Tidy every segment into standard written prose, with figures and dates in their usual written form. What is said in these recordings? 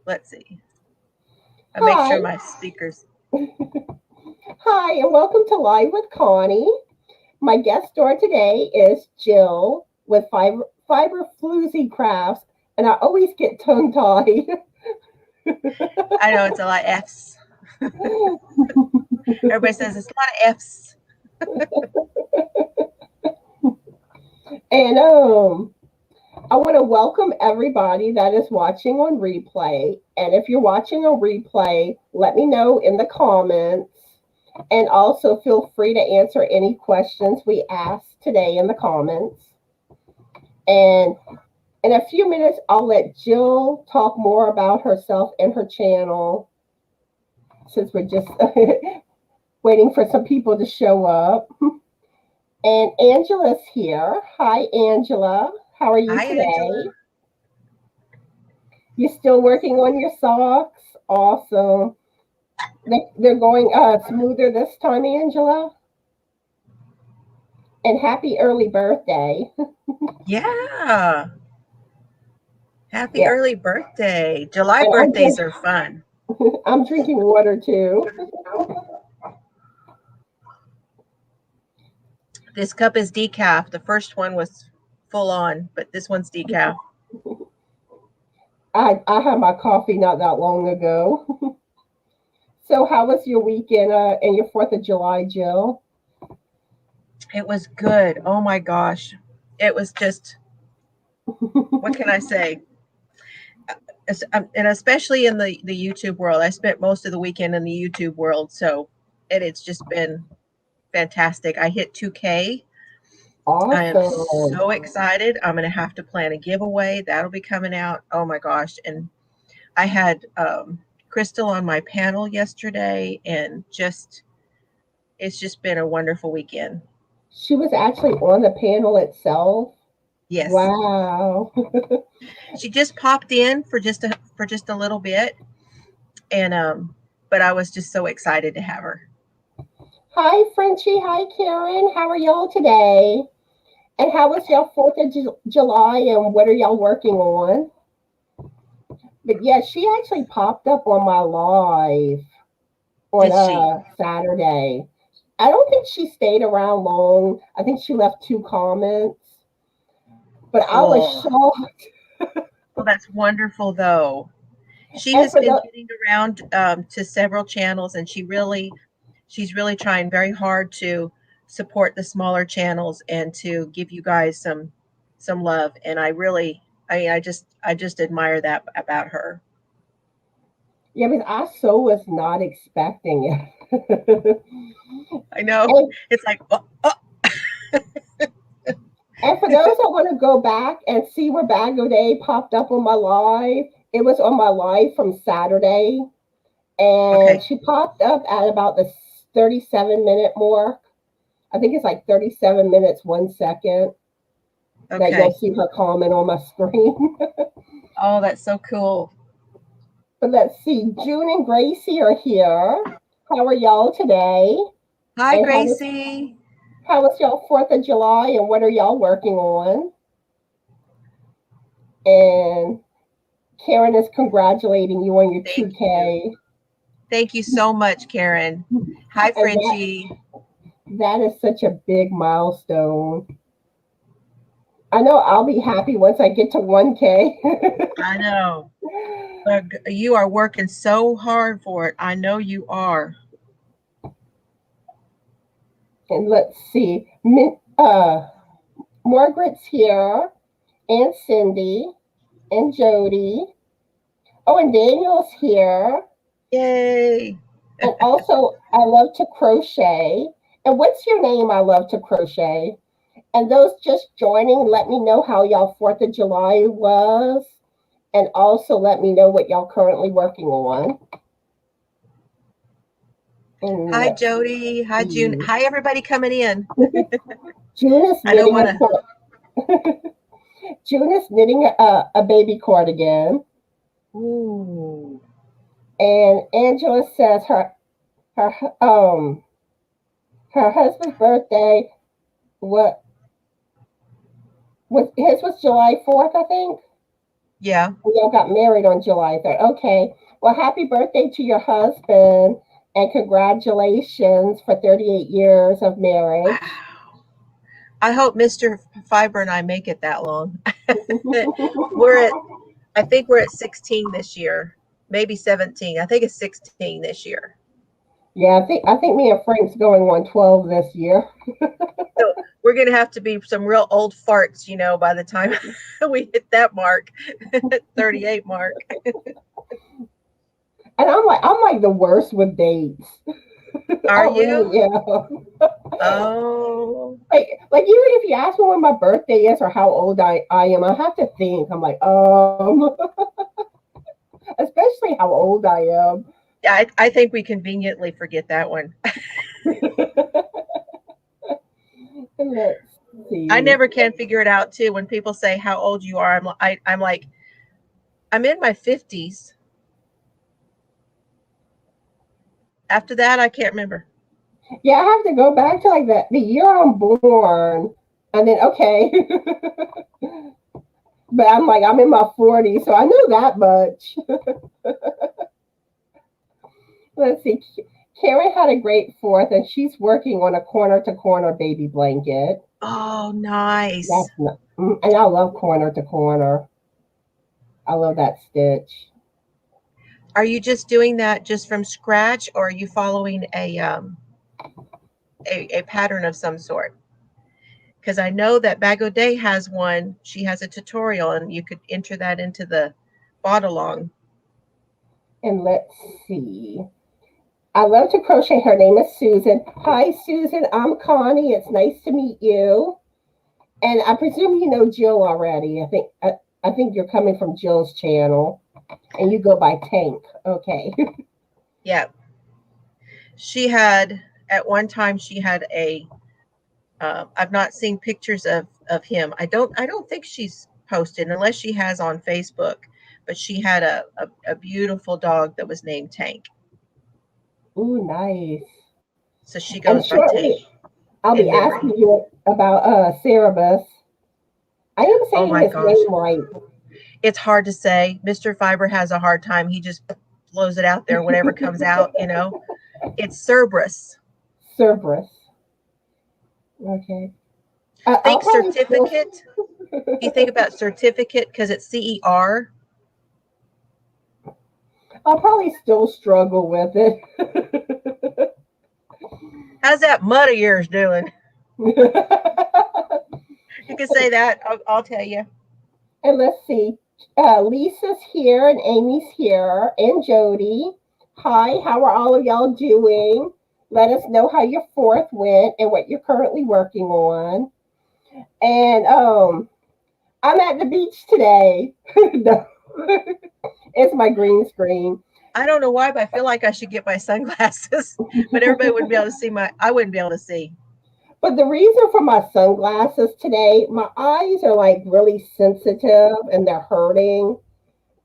Let's see. I'll make Hi. sure my speakers. Hi, and welcome to Live with Connie. My guest star today is Jill with Fiber Floozie Crafts, and I always get tongue tied. I know it's a lot of F's. Everybody says it's a lot of F's. And I want to welcome everybody that is watching on replay. And if you're watching on replay, let me know in the comments. And also feel free to answer any questions we ask today in the comments. And in a few minutes, I'll let Jill talk more about herself and her channel since we're just waiting for some people to show up. And Angela's here. Hi, Angela. How are you Hi, today? Angela. You still working on your socks? Awesome. They're going smoother this time, Angela. And happy early birthday. Yeah. Happy Yeah, early birthday. July and birthdays are fun. I'm drinking water too. This cup is decaf. The first one was full on, but this one's decaf. I had my coffee not that long ago. So, how was your weekend and your 4th of July, Jill? It was good. Oh my gosh. It was just, what can I say? And especially in the YouTube world, I spent most of the weekend in the YouTube world. So it's just been fantastic. I hit 2K. I am Awesome. so excited. I'm going to have to plan a giveaway. That'll be coming out. Oh my gosh. And I had Crystal on my panel yesterday, and it's just been a wonderful weekend. She was actually on the panel itself. Yes. Wow. She just popped in for just a little bit, and but I was just so excited to have her. Hi, Frenchie. Hi, Karen. How are y'all today? And how was your 4th of July and what are y'all working on? But yeah, she actually popped up on my live on Did she? Saturday. I don't think she stayed around long. I think she left 2 comments, but I was Oh, shocked. well, that's wonderful though. She And has for been the getting around to several channels, and she's really trying very hard to support the smaller channels and to give you guys some love. And I just admire that about her. yeah, because I so was not expecting it. I know. and, It's like, oh, oh. and for those that want to go back and see where Bag O' Day popped up on my live, it was on my live from Saturday, and Okay, she popped up at about the 37-minute mark. I think it's like 37 minutes, 1 second that you'll okay. see her comment on my screen. Oh, that's so cool. But let's see, June and Gracie are here. How are y'all today? Hi, And Gracie. how was y'all 4th of July and what are y'all working on? And Karen is congratulating you on your Thank you. 2K. Thank you so much, Karen. Hi, And Frenchie. that is such a big milestone. I know I'll be happy once I get to 1K. I know. But you are working so hard for it. I know you are. And let's see, Margaret's here, and Cindy, and Jody. Oh, and Daniel's here. Yay. And also, I love to crochet. And what's your name? I love to crochet. And those just joining, let me know how y'all 4th of July was. And also let me know what y'all currently working on. And Hi, let's Jody. Hi, June. see. Hi, everybody coming in. June is I don't knitting want to. June is knitting a baby cardigan. Ooh. And Angela says her her husband's birthday what was his was July 4th, I think. Yeah. Y'all got married on July 3rd. Okay. Well, happy birthday to your husband and congratulations for 38 years of marriage. Wow. I hope Mr. Fiber and I make it that long. we're at I think we're at 16 this year. Maybe 17. I think it's 16 this year. Yeah, I think me and Frank's going on 12 this year. So we're gonna have to be some real old farts, by the time we hit that mark, 38 mark. And I'm like the worst with dates. I Are really you? am. Oh, Like even if you ask me when my birthday is or how old I am, I have to think. I'm like, especially how old I am. yeah. I think we conveniently forget that one. Let's I see. never can figure it out too. When people say how old you are, I'm like, I'm in my 50s. After that, I can't remember. Yeah, I have to go back to like the year I'm born, and then okay. But I'm like I'm in my 40s, so I know that much. Let's see. Karen had a great fourth, and she's working on a corner to corner baby blanket. Oh, nice. That's not, and I love corner to corner. I love that stitch. Are you just doing that just from scratch, or are you following a pattern of some sort? Because I know that Day has one. She has a tutorial, and you could enter that into the bot along. And let's see. I love to crochet. Her name is Susan. Hi, Susan. I'm Connie. It's nice to meet you. And I presume you know Jill already. I think you're coming from Jill's channel, and you go by Tank. Okay. Yeah, she had at one time she had a. I've not seen pictures of him. I don't think she's posted unless she has on Facebook. But she had a beautiful dog that was named Tank. Ooh, nice. So she And goes by Tank shortly, I'll be in memory. asking you about Cerebus. I am Oh saying my his gosh. name right. It's hard to say. Mr. Fiber has a hard time. He just blows it out there, whatever comes out. It's Cerberus. Cerberus. Okay. I'll Think probably still, certificate. You think about certificate because it's CER. I'll probably still struggle with it. How's that mud of yours doing? You can say that. I'll tell you. And let's see. Lisa's here and Amy's here and Jody. Hi, how are all of y'all doing? Let us know how your fourth went and what you're currently working on. And I'm at the beach today. No, it's my green screen. I don't know why, but I feel like I should get my sunglasses. But everybody wouldn't be able to see I wouldn't be able to see. But the reason for my sunglasses today, my eyes are like really sensitive and they're hurting,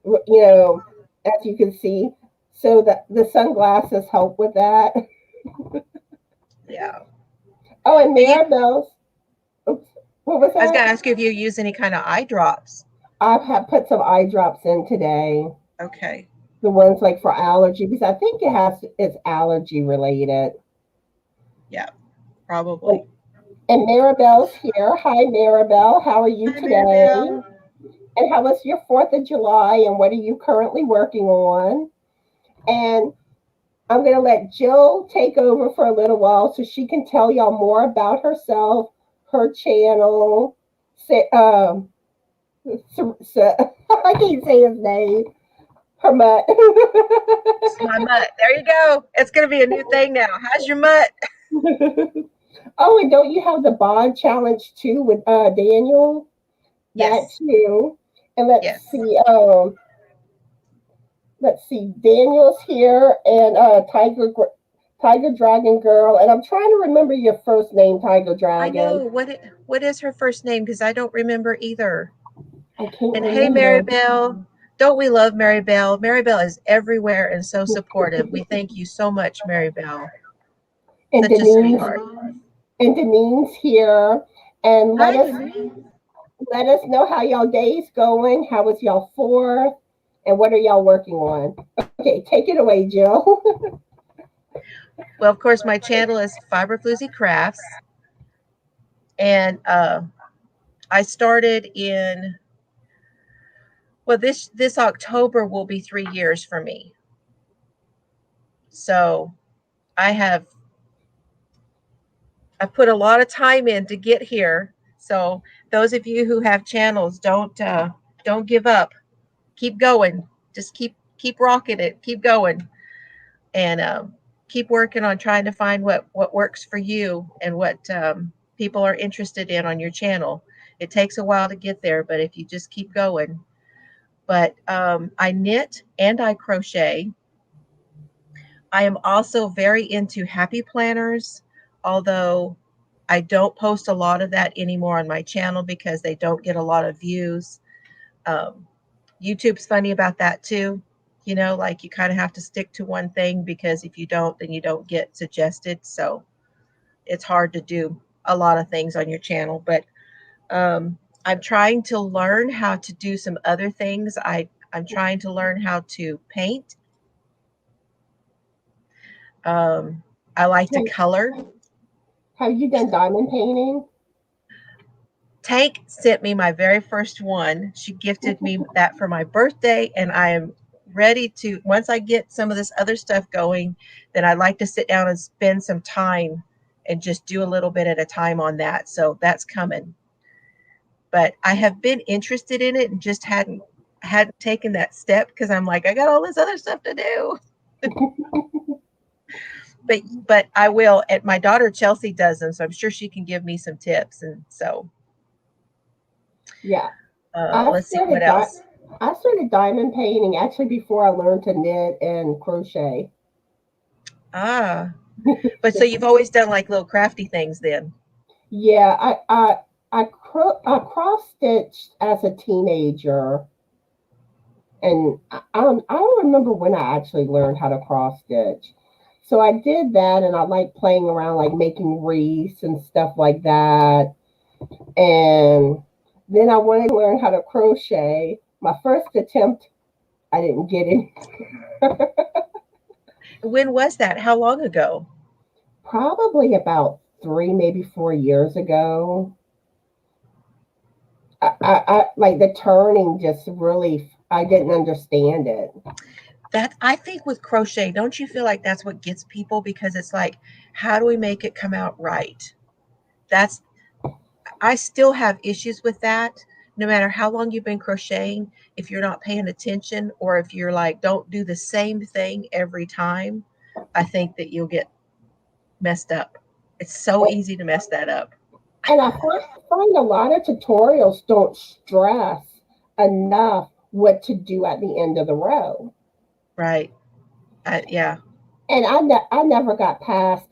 you know, as you can see. So the sunglasses help with that. Yeah. Oh, and Do you Maribel's, oops, what was I was that? gonna ask you if you use any kind of eye drops. I've had put some eye drops in today. Okay. The ones like for allergy, because I think it's allergy related. Yeah, And, probably. and Maribel's here. Hi, Maribel. How are you Hi, today? Maribel. And how was your 4th of July? And what are you currently working on? And I'm going to let Jill take over for a little while so she can tell y'all more about herself, her channel. I can't say his name. Her mutt. It's my mutt. There you go. It's gonna be a new thing now. How's your mutt? Oh, and don't you have the bond challenge too with Daniel? That Yes. too. And Yes. let's see, Daniel's here and Tiger Dragon Girl. And I'm trying to remember your first name, Tiger I know. Dragon. What is her first name? Because I don't remember either. I can't And hey, remember. Maribel. Don't we love Maribel? Maribel is everywhere and so supportive. We thank you so much, Maribel. And Such a Denise's sweetheart. and Denise's here. And let Hi, us Denise. let us know how y'all day's going. How was y'all 4th? And what are y'all working on? Okay, take it away, Jill. Well, of course, my channel is Fiber Floozie Crafts, and I started in, well, this October will be 3 years for me. So I put a lot of time in to get here. So those of you who have channels, don't give up. Keep going. Just keep rocking it. Keep going, and keep working on trying to find what works for you and what people are interested in on your channel. It takes a while to get there, but if you just keep going. But I knit and I crochet. I am also very into happy planners, although I don't post a lot of that anymore on my channel because they don't get a lot of views. Um, YouTube's funny about that too. You know, like you kind of have to stick to one thing because if you don't, then you don't get suggested. So it's hard to do a lot of things on your channel. But I'm trying to learn how to do some other things. I'm trying to learn how to paint. Um, I like to color. Have you done diamond painting? Tank sent me my very first one. She gifted me that for my birthday, and I am ready to, once I get some of this other stuff going, then I'd like to sit down and spend some time and just do a little bit at a time on that. So that's coming. But I have been interested in it and just hadn't taken that step because I'm like, I got all this other stuff to do. But I will. And my daughter Chelsea does them, so I'm sure she can give me some tips. And so Yeah. let's see what else. I started diamond painting actually before I learned to knit and crochet. Ah, but so you've always done like little crafty things then. Yeah, I cross stitched as a teenager, and I don't remember when I actually learned how to cross stitch. So I did that, and I like playing around, like making wreaths and stuff like that. And then I wanted to learn how to crochet. My first attempt, I didn't get it. When was that? How long ago? Probably about 3, maybe 4 years ago. I like the turning just really, I didn't understand it. That I think with crochet, don't you feel like that's what gets people? Because it's like, how do we make it come out right? That's I still have issues with that. No matter how long you've been crocheting, if you're not paying attention or if you're like, don't do the same thing every time, I think that you'll get messed up. It's so easy to mess that up. And I find a lot of tutorials don't stress enough what to do at the end of the row. Right. Yeah. And I never got past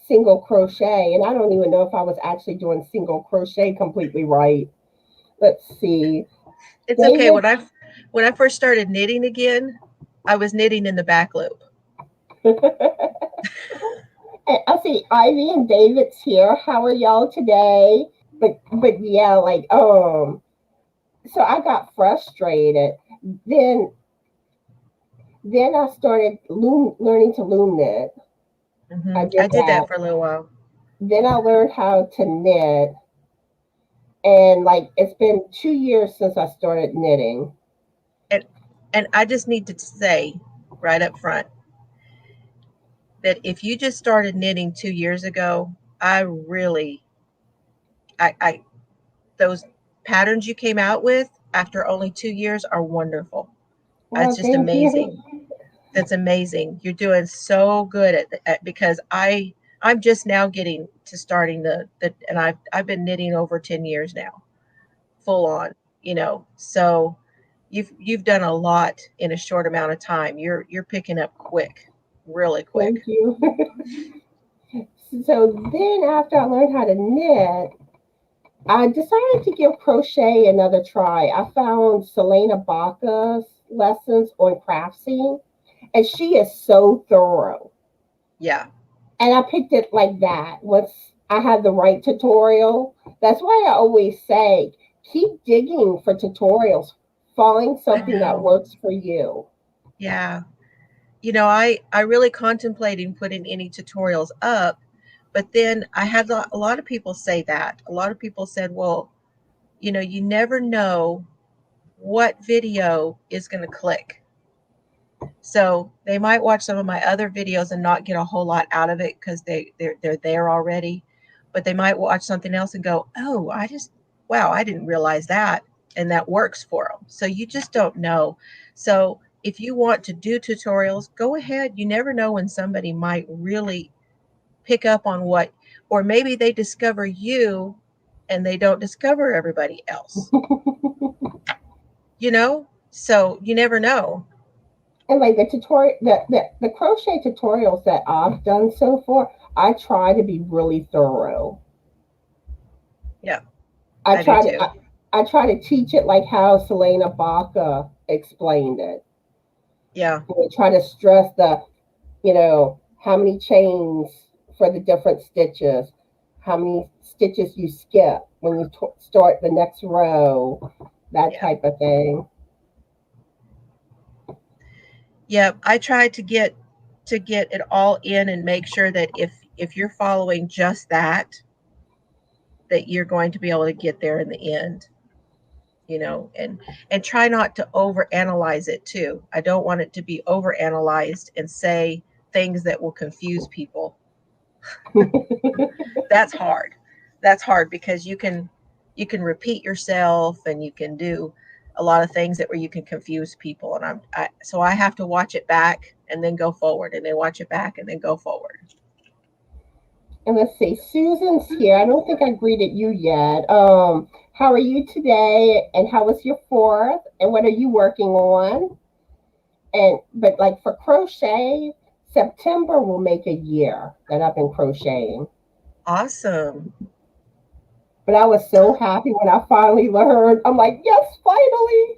single crochet, and I don't even know if I was actually doing single crochet completely right. Let's see. It's okay. David, When I first started knitting again, I was knitting in the back loop. I see Ivy and David's here. How are y'all today? But yeah, like so I got frustrated. Then then I started learning to loom knit. I I did did that. that for a little while. Then I learned how to knit, and like it's been 2 years since I started knitting. And and I just need to say right up front that if you just started knitting 2 years ago, I really I those patterns you came out with after only 2 years are wonderful. It's Well, just thank amazing. you. That's amazing. You're doing so good at because I'm just now getting to starting the and I've been knitting over 10 years now, full on, you know. So you've done a lot in a short amount of time. You're picking up quick, really quick. Thank you. So then after I learned how to knit, I decided to give crochet another try. I found Selena Baca's lessons on Craftsy, and she is so thorough. Yeah. And I picked it like that. Once I have the right tutorial. That's why I always say, keep digging for tutorials. Find I something that know. works for you. Yeah. I really contemplating putting any tutorials up, but then I had a lot of people say that. A lot of people said, well, you never know what video is going to click. So they might watch some of my other videos and not get a whole lot out of it because they're there already. But they might watch something else and go, oh, wow, I didn't realize that. And that works for them. So you just don't know. So if you want to do tutorials, go ahead. You never know when somebody might really pick up on or maybe they discover you and they don't discover everybody else, So you never know. And like the tutorial, the crochet tutorials that I've done so far, I try to be really thorough. Yeah, I I do try to too. I try to teach it like how Selena Baca explained it. Yeah. And I try to stress how many chains for the different stitches, how many stitches you skip when you start the next row, that Yeah. type of thing. Yeah, I try to get it all in and make sure that if you're following just that you're going to be able to get there in the end, and try not to overanalyze it too. I don't want it to be overanalyzed and say things that will confuse people. That's hard. That's hard because you can repeat yourself and you can do a lot of things where you can confuse people, and so I have to watch it back and then go forward and then watch it back and then go forward. And let's see, Susan's here. I don't think I greeted you yet. How are you today? And how was your fourth? And what are you working on? And but like for crochet, September will make a year that I've been crocheting. Awesome. But I was so happy when I finally learned. I'm like, yes, finally.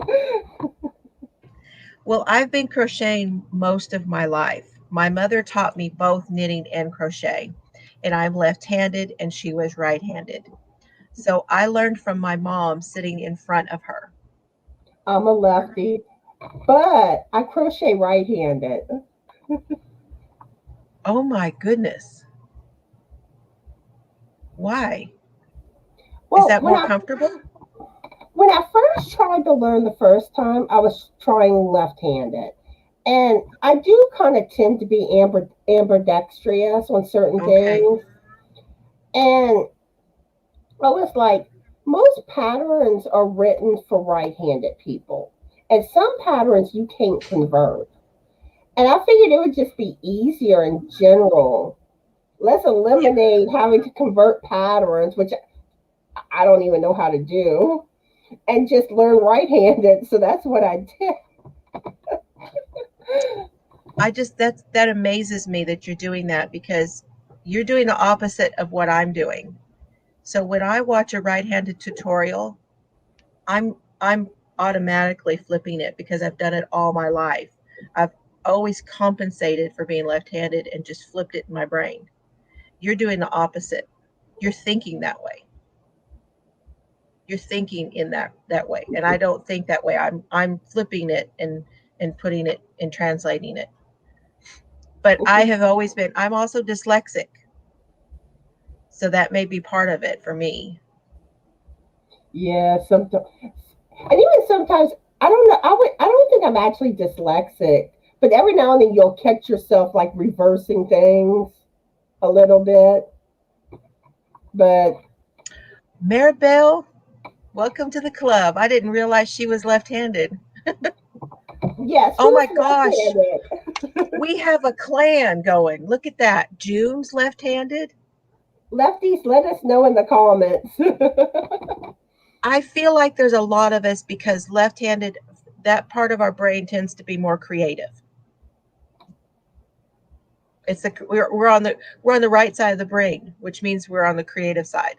Well, I've been crocheting most of my life. My mother taught me both knitting and crochet, and I'm left-handed and she was right-handed. So I learned from my mom sitting in front of her. I'm a lefty, but I crochet right-handed. Oh my goodness. Why? Is Well, that more comfortable? when I first tried to learn the first time, I was trying left-handed. And I do kind of tend to be ambidextrous on certain Okay. things. And I was like, most patterns are written for right-handed people. And some patterns you can't convert. And I figured it would just be easier in general. Let's Yeah. eliminate having to convert patterns, which I don't even know how to do, and just learn right-handed. So that's what I did. That amazes me that you're doing that because you're doing the opposite of what I'm doing. So when I watch a right-handed tutorial, I'm automatically flipping it because I've done it all my life. I've always compensated for being left-handed and just flipped it in my brain. You're doing the opposite. You're thinking that way. You're thinking in that way. And I don't think that way. I'm flipping it and putting it and translating it. But I'm also dyslexic. So that may be part of it for me. Yeah, sometimes, and even sometimes I don't know. I don't think I'm actually dyslexic, but every now and then you'll catch yourself like reversing things a little bit. But Maribel, welcome to the club. I didn't realize she was left-handed. yes, Oh my who's gosh. left-handed? We have a clan going. Look at that. June's left-handed. Lefties, let us know in the comments. I feel like there's a lot of us because left-handed, that part of our brain tends to be more creative. We're on the right side of the brain, which means we're on the creative side.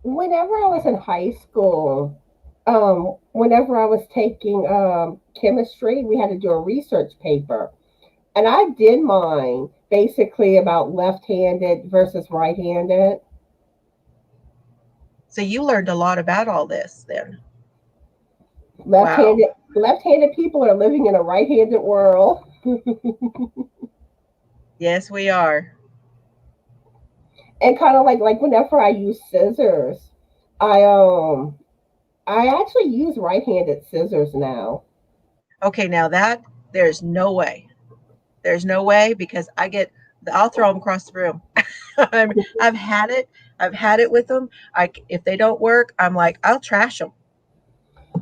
Whenever I was in high school, whenever I was taking chemistry, we had to do a research paper. And I did mine basically about left-handed versus right-handed. So you learned a lot about all this then. Wow. Left-handed people are living in a right-handed world. Yes, we are. And kind of like whenever I use scissors, I actually use right-handed scissors now. Okay, now that there's no way. There's no way because I'll throw them across the room. I've had it. I've had it with them. If they don't work, I'm like, I'll trash them.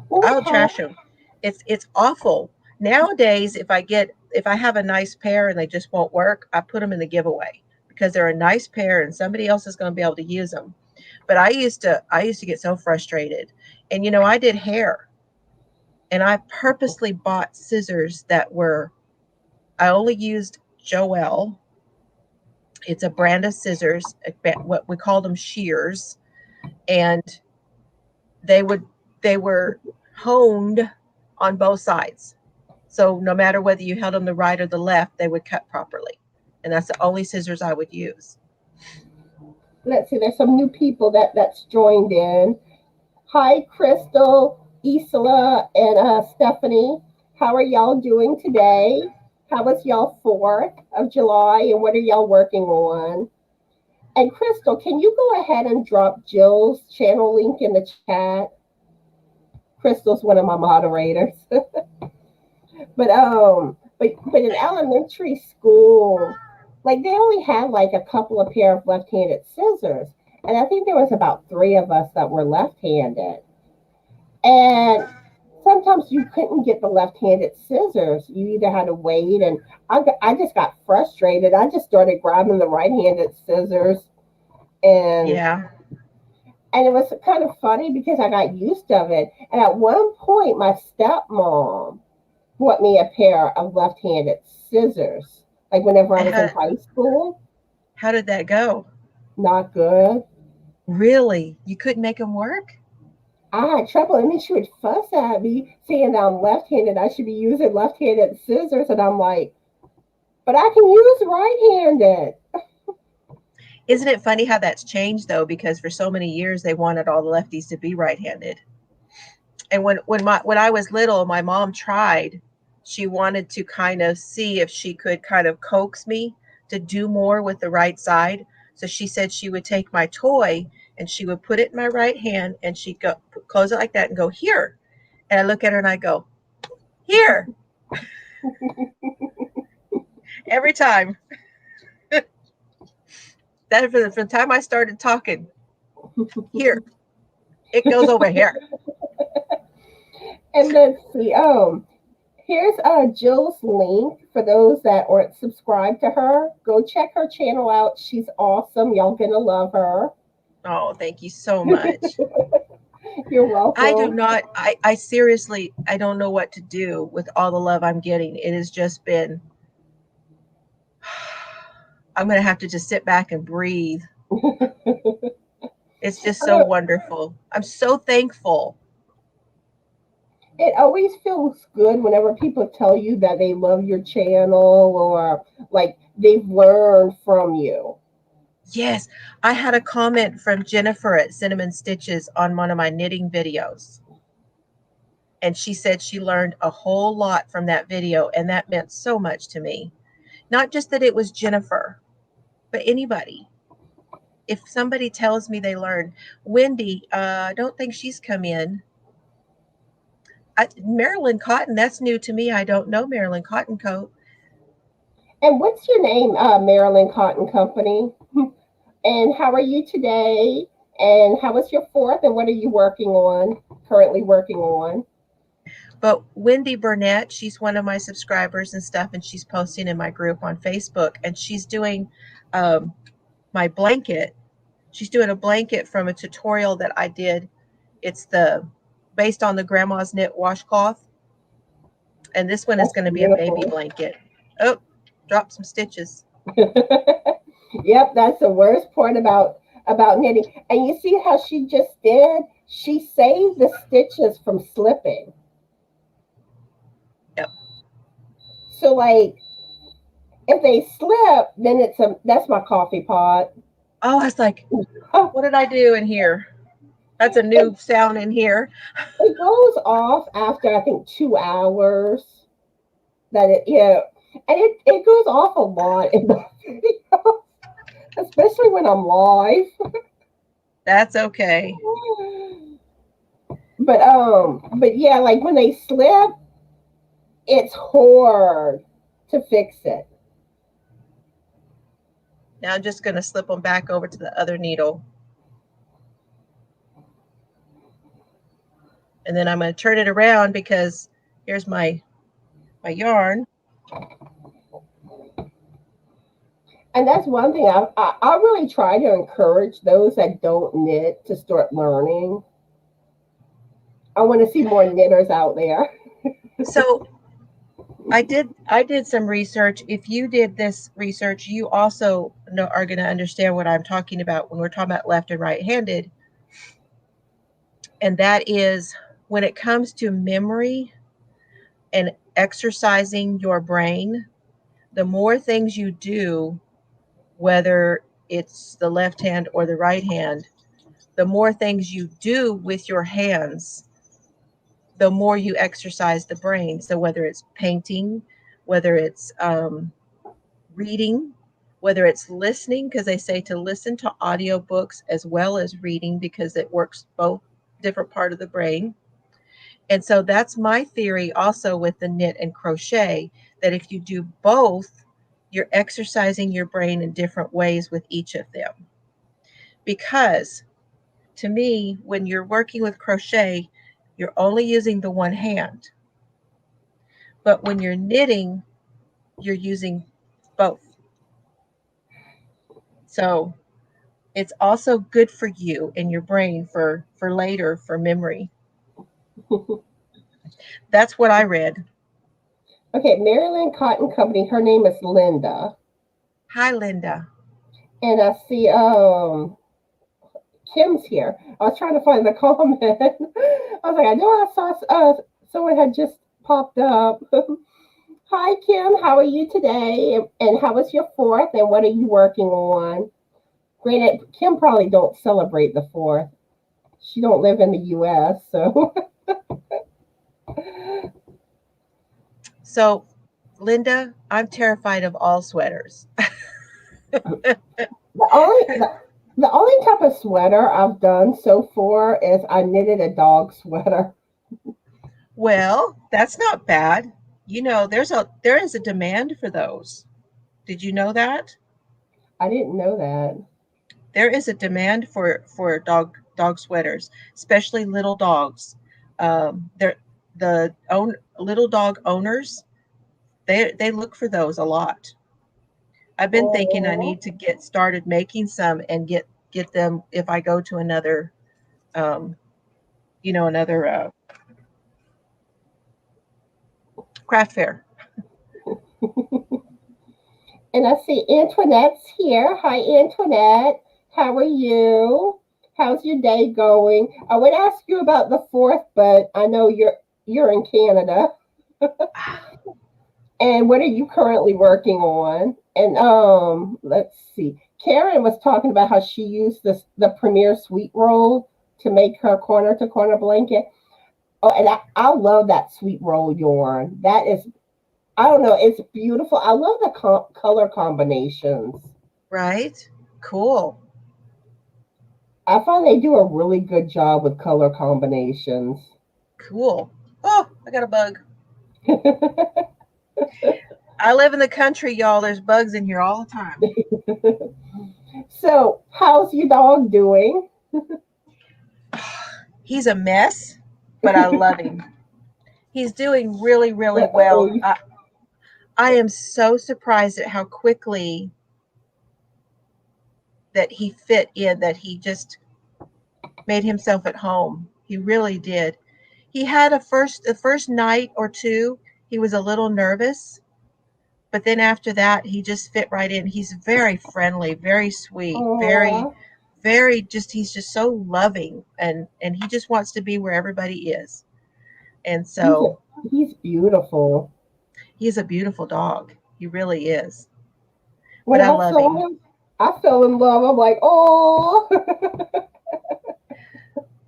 Well, I'll trash them. It's awful. Nowadays, if I have a nice pair and they just won't work, I put them in the giveaway because they're a nice pair and somebody else is going to be able to use them. But I used to get so frustrated. And I did hair and I purposely bought scissors I only used Joelle. It's a brand of scissors, what we call them shears, and they were honed on both sides. So no matter whether you held them the right or the left, they would cut properly. And that's the only scissors I would use. let's see, there's some new people that's joined in. Hi, Crystal, Isla, and Stephanie. How are y'all doing today? How was y'all 4th of July, and what are y'all working on? And Crystal, can you go ahead and drop Jill's channel link in the chat? Crystal's one of my moderators. But in elementary school, like they only had like a couple of pair of left-handed scissors. And I think there was about 3 of us that were left-handed. And sometimes you couldn't get the left-handed scissors. You either had to wait, and I just got frustrated. I just started grabbing the right-handed scissors, and Yeah. and it was kind of funny because I got used to it. And at one point, my stepmom bought me a pair of left-handed scissors, like whenever I was in How, high school. how did that go? Not good. Really? You couldn't make them work? I had trouble, and then she would fuss at me saying that I'm left-handed. I should be using left-handed scissors, and I'm like, but I can use right-handed. Isn't it funny how that's changed though? Because for so many years they wanted all the lefties to be right-handed. And when I was little, my mom tried. She wanted to kind of see if she could kind of coax me to do more with the right side. So she said she would take my toy and she would put it in my right hand and she'd go close it like that and go here. And I look at her and I go, here. Every time. That from the time I started talking, here. It goes over here. And let's see. Here's Jill's link for those that aren't subscribed to her. Go check her channel out. She's awesome. Y'all gonna love her. Oh, thank you so much. You're welcome. I do not, I seriously, I don't know what to do with all the love I'm getting. It has just been, I'm going to have to just sit back and breathe. It's just so wonderful. I'm so thankful. It always feels good whenever people tell you that they love your channel or like they've learned from you. Yes, I had a comment from Jennifer at Cinnamon Stitches on one of my knitting videos. And she said she learned a whole lot from that video, and that meant so much to me. Not just that it was Jennifer, but anybody. If somebody tells me they learned, Wendy, I don't think she's come in. Marilyn Cotton, that's new to me. I don't know Marilyn Cotton Coat. And what's your name, Marilyn Cotton Company? And how are you today? And how was your 4th? And what are you currently working on? But Wendy Burnett, she's one of my subscribers and stuff, and she's posting in my group on Facebook, and she's doing my blanket. She's doing a blanket from a tutorial that I did. It's based on the Grandma's Knit washcloth. And this one is going to be a baby blanket. Oh, dropped some stitches. Yep, that's the worst part about knitting. And you see how she just did? She saved the stitches from slipping. Yep. So like if they slip, then that's my coffee pot. Oh, I was like, Oh, what did I do in here? That's a it, new sound in here. it goes off after I think 2 hours. That it yeah, and it goes off a lot in the video, especially when I'm live. That's okay. But yeah, like when they slip, it's hard to fix it. Now I'm just going to slip them back over to the other needle. And then I'm going to turn it around because here's my yarn. And that's one thing I really try to encourage those that don't knit to start learning. I want to see more knitters out there. So I did some research. If you did this research, you also are going to understand what I'm talking about when we're talking about left and right handed. And that is when it comes to memory and exercising your brain, the more things you do, whether it's the left hand or the right hand, the more things you do with your hands, the more you exercise the brain. So whether it's painting, whether it's reading, whether it's listening, because they say to listen to audiobooks as well as reading because it works both different part of the brain. And so that's my theory also with the knit and crochet, that if you do both, you're exercising your brain in different ways with each of them. Because to me, when you're working with crochet, you're only using the one hand. But when you're knitting, you're using both. So it's also good for you and your brain for later, for memory. That's what I read. Okay, Maryland Cotton Company. Her name is Linda, Hi, Linda. and I see Kim's here. I was trying to find the comment. I was like, I know I saw someone had just popped up. Hi, Kim. How are you today? And how was your fourth? And what are you working on? Granted, Kim probably don't celebrate the fourth. She don't live in the U.S., so. So, Linda, I'm terrified of all sweaters. The only type of sweater I've done so far is I knitted a dog sweater. Well, that's not bad. There is a demand for those. Did you know that? I didn't know that. There is a demand for dog sweaters, especially little dogs. They're little dog owners. They look for those a lot. I've been thinking I Oh, need to get started making some and get them if I go to another um, another craft fair. and I see Antoinette's here. Hi, Antoinette. How are you? How's your day going? I would ask you about the fourth, but I know you're in Canada. And what are you currently working on? And let's see. Karen was talking about how she used the Premier Sweet Roll to make her corner to corner blanket. Oh, and I love that sweet roll yarn. That is, I don't know, it's beautiful. I love the color combinations. Right? Cool. I find they do a really good job with color combinations. Cool. Oh, I got a bug. I live in the country, y'all. There's bugs in here all the time. So, how's your dog doing? He's a mess, but I love him. He's doing really, really well. Uh-oh. I am so surprised at how quickly that he fit in, that he just made himself at home. He really did. He had the first night or two, he was a little nervous, but then after that, he just fit right in. He's very friendly, very sweet, very, Aw, very he's just so loving, and he just wants to be where everybody is. And he's, so he's beautiful. he's a beautiful dog. He really is. When but I I love saw him. him, I fell in love. I'm like, oh,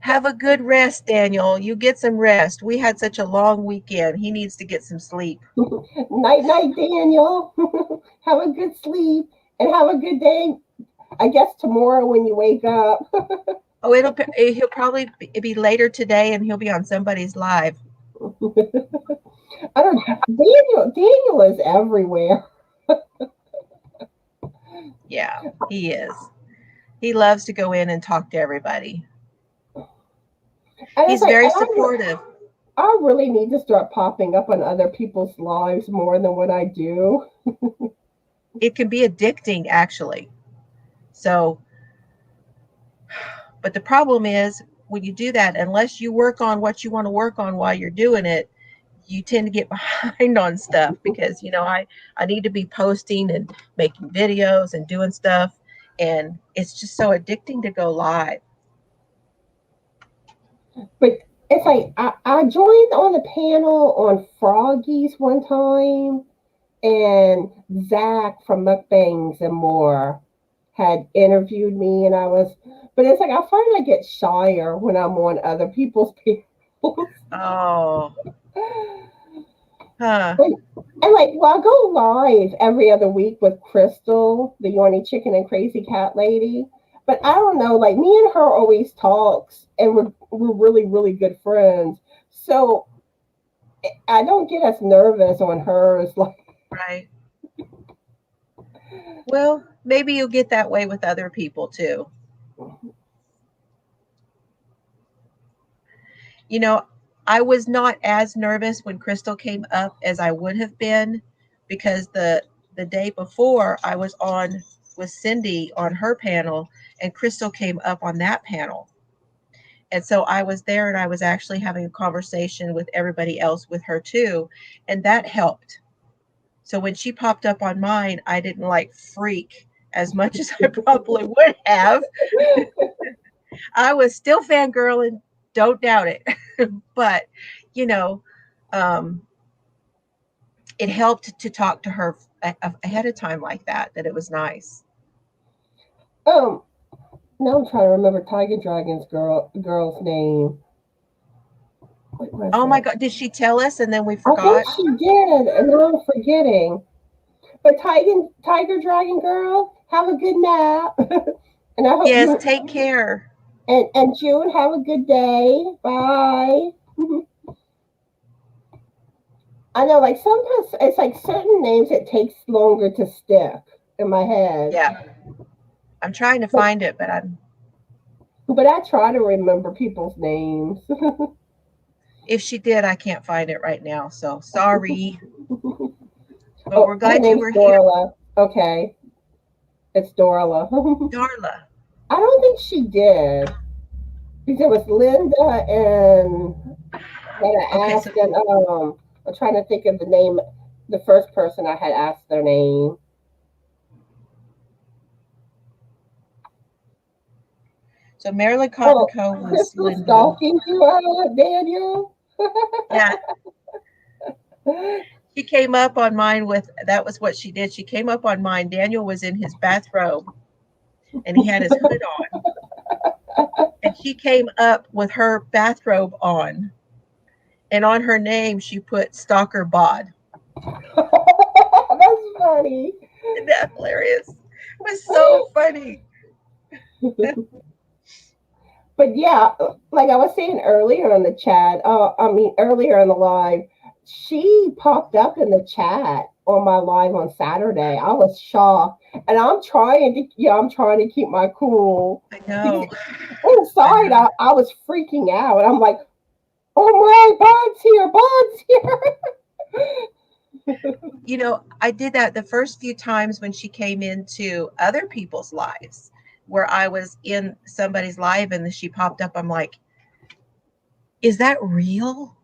Have a good rest, Daniel. You get some rest. We had such a long weekend. He needs to get some sleep. night, night, Daniel. Have a good sleep and have a good day. I guess tomorrow when you wake up. Oh, he'll probably be later today, and he'll be on somebody's live. I don't. Daniel is everywhere. Yeah, he is. He loves to go in and talk to everybody. And it's He's like, very supportive. I really need to start popping up on other people's lives more than what I do. It can be addicting, actually. So, but the problem is when you do that, unless you work on what you want to work on while you're doing it, you tend to get behind on stuff because I need to be posting and making videos and doing stuff, and it's just so addicting to go live. But it's like I joined on the panel on Froggies one time, and Zach from Mukbangs and More had interviewed me, and I was. But it's like I find I get shyer when I'm on other people's panels. Oh, huh. And like, well, I go live every other week with Crystal, the Yorny Chicken and Crazy Cat lady. But I don't know, like me and her always talks, and we're really really good friends. So I don't get as nervous on hers. Like, Right. Well, maybe you'll get that way with other people too. You know, I was not as nervous when Crystal came up as I would have been because the day before I was on with Cindy on her panel and Crystal came up on that panel. And so I was there and I was actually having a conversation with everybody else with her too, and that helped. So when she popped up on mine, I didn't like freak as much as I probably would have. I was still fangirling, don't doubt it. But, you know, um, it helped to talk to her ahead of time like that, that it was nice. um, now I'm trying to remember Tiger Dragon's girl's name. What was Oh my it? God, did she tell us and then we I think forgot? she did, and now I'm forgetting. But Tiger Dragon girl, have a good nap. And I hope Yes, you take care. and June have a good day. Bye. I know, like sometimes it's like certain names it takes longer to stick in my head. Yeah, I'm trying to But find it, but I'm but I try to remember people's names. if she did, I can't find it right now. So sorry, but we're Oh, her glad you name's were here, Dorla. Okay, it's Dorla. Darla. I don't think she did because it was Linda and that I Okay, so asked, and I'm trying to think of the name, the first person I had asked their name. Marilyn Cotton Oh, Co was Crystal Linda. stalking you, Daniel. Yeah, she came up on mine with that was what she did. She came up on mine. Daniel was in his bathrobe and he had his hood on, and she came up with her bathrobe on, and on her name she put Stalker Bod. That's funny. Isn't that hilarious? It was so funny. But yeah, like I was saying earlier in the chat, I mean earlier in the live, she popped up in the chat on my live on Saturday. I was shocked, and I'm trying to keep my cool I because know. I inside know. I was freaking out. I'm like, oh my, Bob's here, I did that the first few times when she came into other people's lives where I was in somebody's live and she popped up. I'm like, is that real?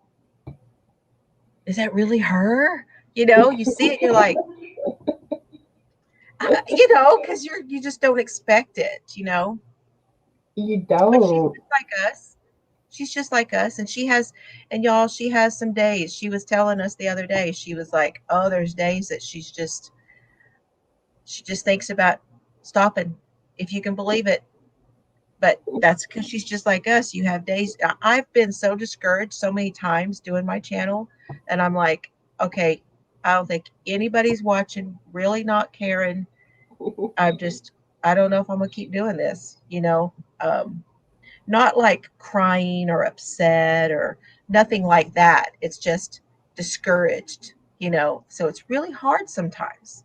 Is that really her? You see it, you're like, because you just don't expect it. You But she's don't. just like us. She's just like us, and and y'all, she has some days. She was telling us the other day, she was like, oh, there's days that She just thinks about stopping, if you can believe it. But that's because she's just like us. You have days. I've been so discouraged so many times doing my channel, and I'm like, okay, I don't think anybody's watching, really not caring. I'm just, I don't know if I'm gonna keep doing this, not like crying or upset or nothing like that. It's just discouraged, so it's really hard sometimes.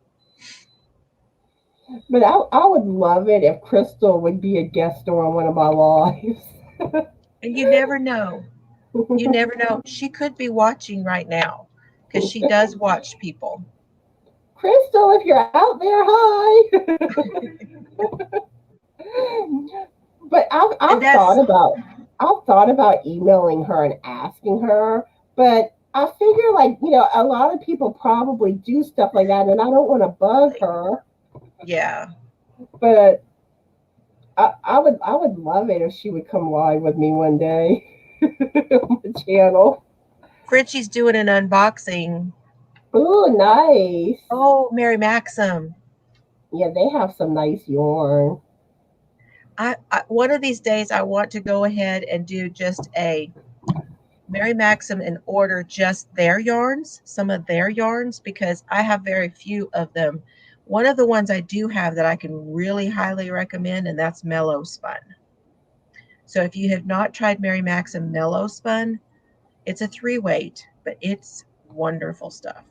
But I would love it if Crystal would be a guest star on one of my lives. And you never know. You never know. She could be watching right now because she does watch people. Crystal, if you're out there, hi. But And that's, I've thought about emailing her and asking her, but I figure like, a lot of people probably do stuff like that and I don't want to bug her, yeah. but I would love it if she would come live with me one day on the channel. Fritchie's doing an unboxing. Oh, nice. Oh, Mary Maxim. Yeah, they have some nice yarn. One of these days I want to go ahead and do just a Mary Maxim and order just their yarns, some of their yarns, because I have very few of them. One of the ones I do have that I can really highly recommend, and that's Mellow Spun. So if you have not tried Mary Maxim Mellow Spun, it's a 3-weight, but it's wonderful stuff.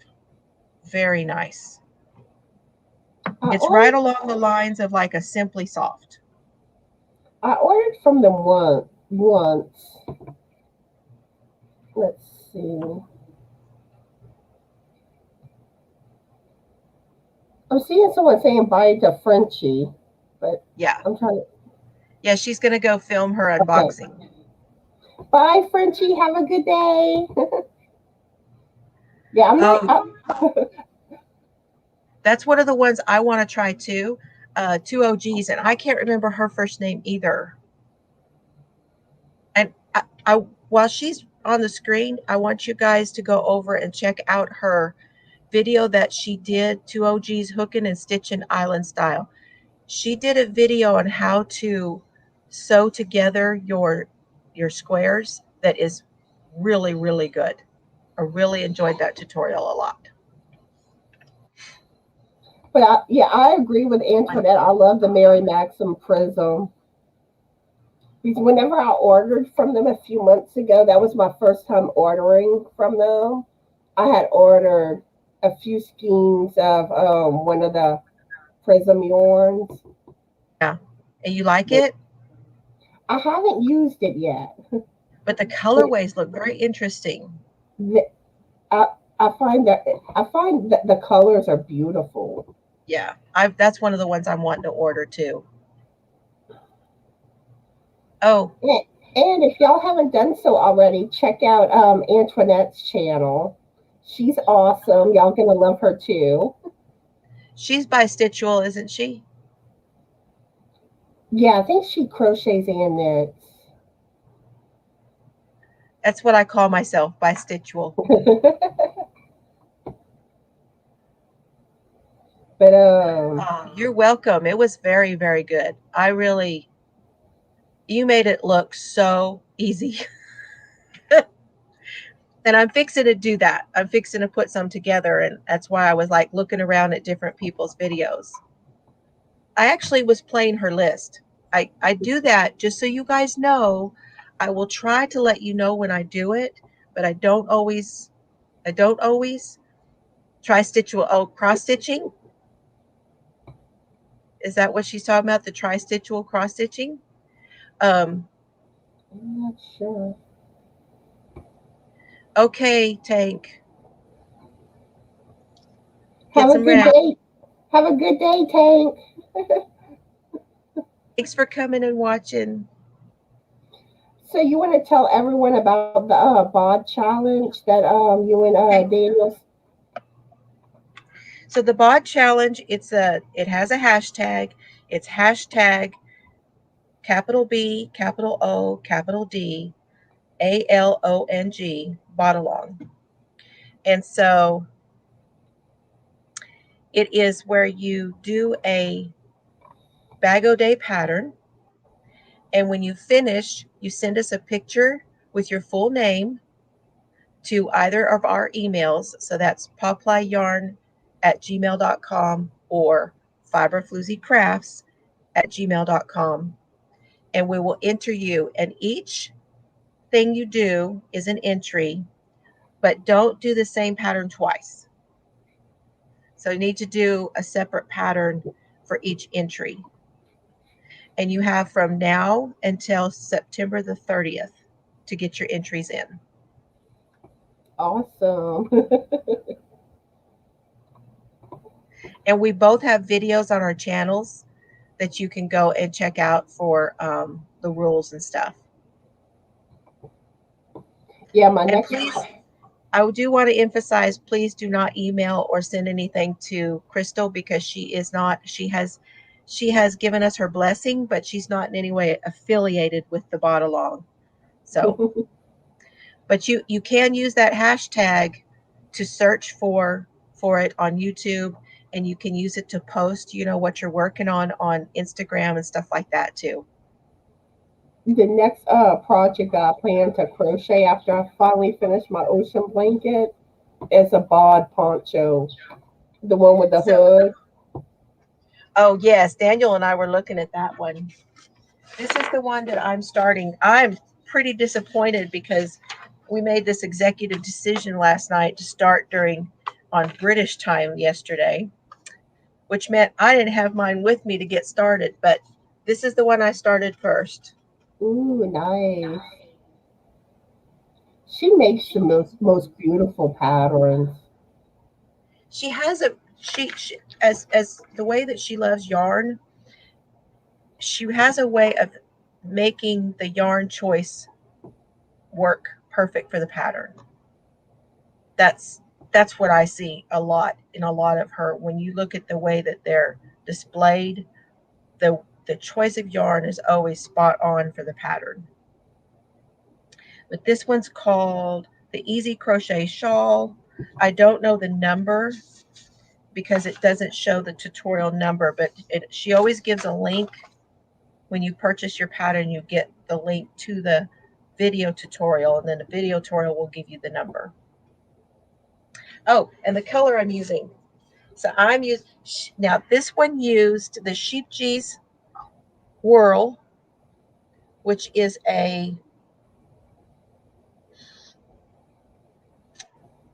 Very nice. It's right along the lines of like a Simply Soft. I ordered from them once. Let's see. I'm seeing someone saying bye to Frenchie, but Yeah. I'm trying to. Yeah, she's going to go film her Okay. unboxing. Bye, Frenchie. Have a good day. Yeah, I'm not. That's one of the ones I want to try too. 2OGs, and I can't remember her first name either. And while she's on the screen, I want you guys to go over and check out her video that she did, 2OGs hooking and stitching island style. She did a video on how to sew together your squares that is really, really good. I really enjoyed that tutorial a lot. But I agree with Antoinette. I love the Mary Maxim Prism. Because whenever I ordered from them a few months ago, that was my first time ordering from them. I had ordered a few skeins of one of the Prism yarns. Yeah. And you like it? I haven't used it yet. But the colorways look very interesting. I, I find that the colors are beautiful. Yeah, that's one of the ones I'm wanting to order too. Oh. And if y'all haven't done so already, check out Antoinette's channel. She's awesome. Y'all gonna love her too. She's Stitchwell, isn't she? Yeah, I think she crochets and knits. That's what I call myself, Stitchwell. But you're welcome. It was very, very good. You made it look so easy. And I'm fixing to do that. I'm fixing to put some together, and that's why I was like looking around at different people's videos. I actually was playing her list. I do that just so you guys know. I will try to let you know when I do it, but I don't always try stitchwell. Oh, cross stitching. Is that what she's talking about? The tri stitchwell cross stitching? I'm not sure. Okay, Tank. Have a good day. Have a good day, Tank. Thanks for coming and watching. So you want to tell everyone about the bod challenge that you and Daniel. So the bod challenge, it has a hashtag. It's hashtag capital B, capital O, capital D, ALONG, bod along. And so It is where you do a bag o' day pattern, and when you finish, you send us a picture with your full name to either of our emails. So that's poplyarn@gmail.com or fiberflooziecrafts@gmail.com. And we will enter you. And each thing you do is an entry, but don't do the same pattern twice. So you need to do a separate pattern for each entry. And you have from now until September the 30th to get your entries in. Awesome. And we both have videos on our channels that you can go and check out for the rules and stuff. Yeah, my And next. please, I do want to emphasize, please do not email or send anything to Crystal, because she has given us her blessing, but she's not in any way affiliated with the Bot Along. So, but you can use that hashtag to search for it on YouTube, and you can use it to post, what you're working on Instagram and stuff like that too. The next project I plan to crochet after I finally finish my ocean blanket is a bod poncho, the one with the hood. Oh yes, Daniel and I were looking at that one. This is the one that I'm starting. I'm pretty disappointed because we made this executive decision last night to start on British time yesterday, which meant I didn't have mine with me to get started, but this is the one I started first. Ooh, nice. She makes the most beautiful patterns. She has she as the way that she loves yarn, she has a way of making the yarn choice work perfect for the pattern. That's what I see a lot in a lot of her. When you look at the way that they're displayed, the choice of yarn is always spot on for the pattern. But this one's called the Easy Crochet Shawl. I don't know the number because it doesn't show the tutorial number, but she always gives a link. When you purchase your pattern, you get the link to the video tutorial, and then the video tutorial will give you the number. Oh, and the color I'm using. So now this one used the Sheep G's Whirl, which is a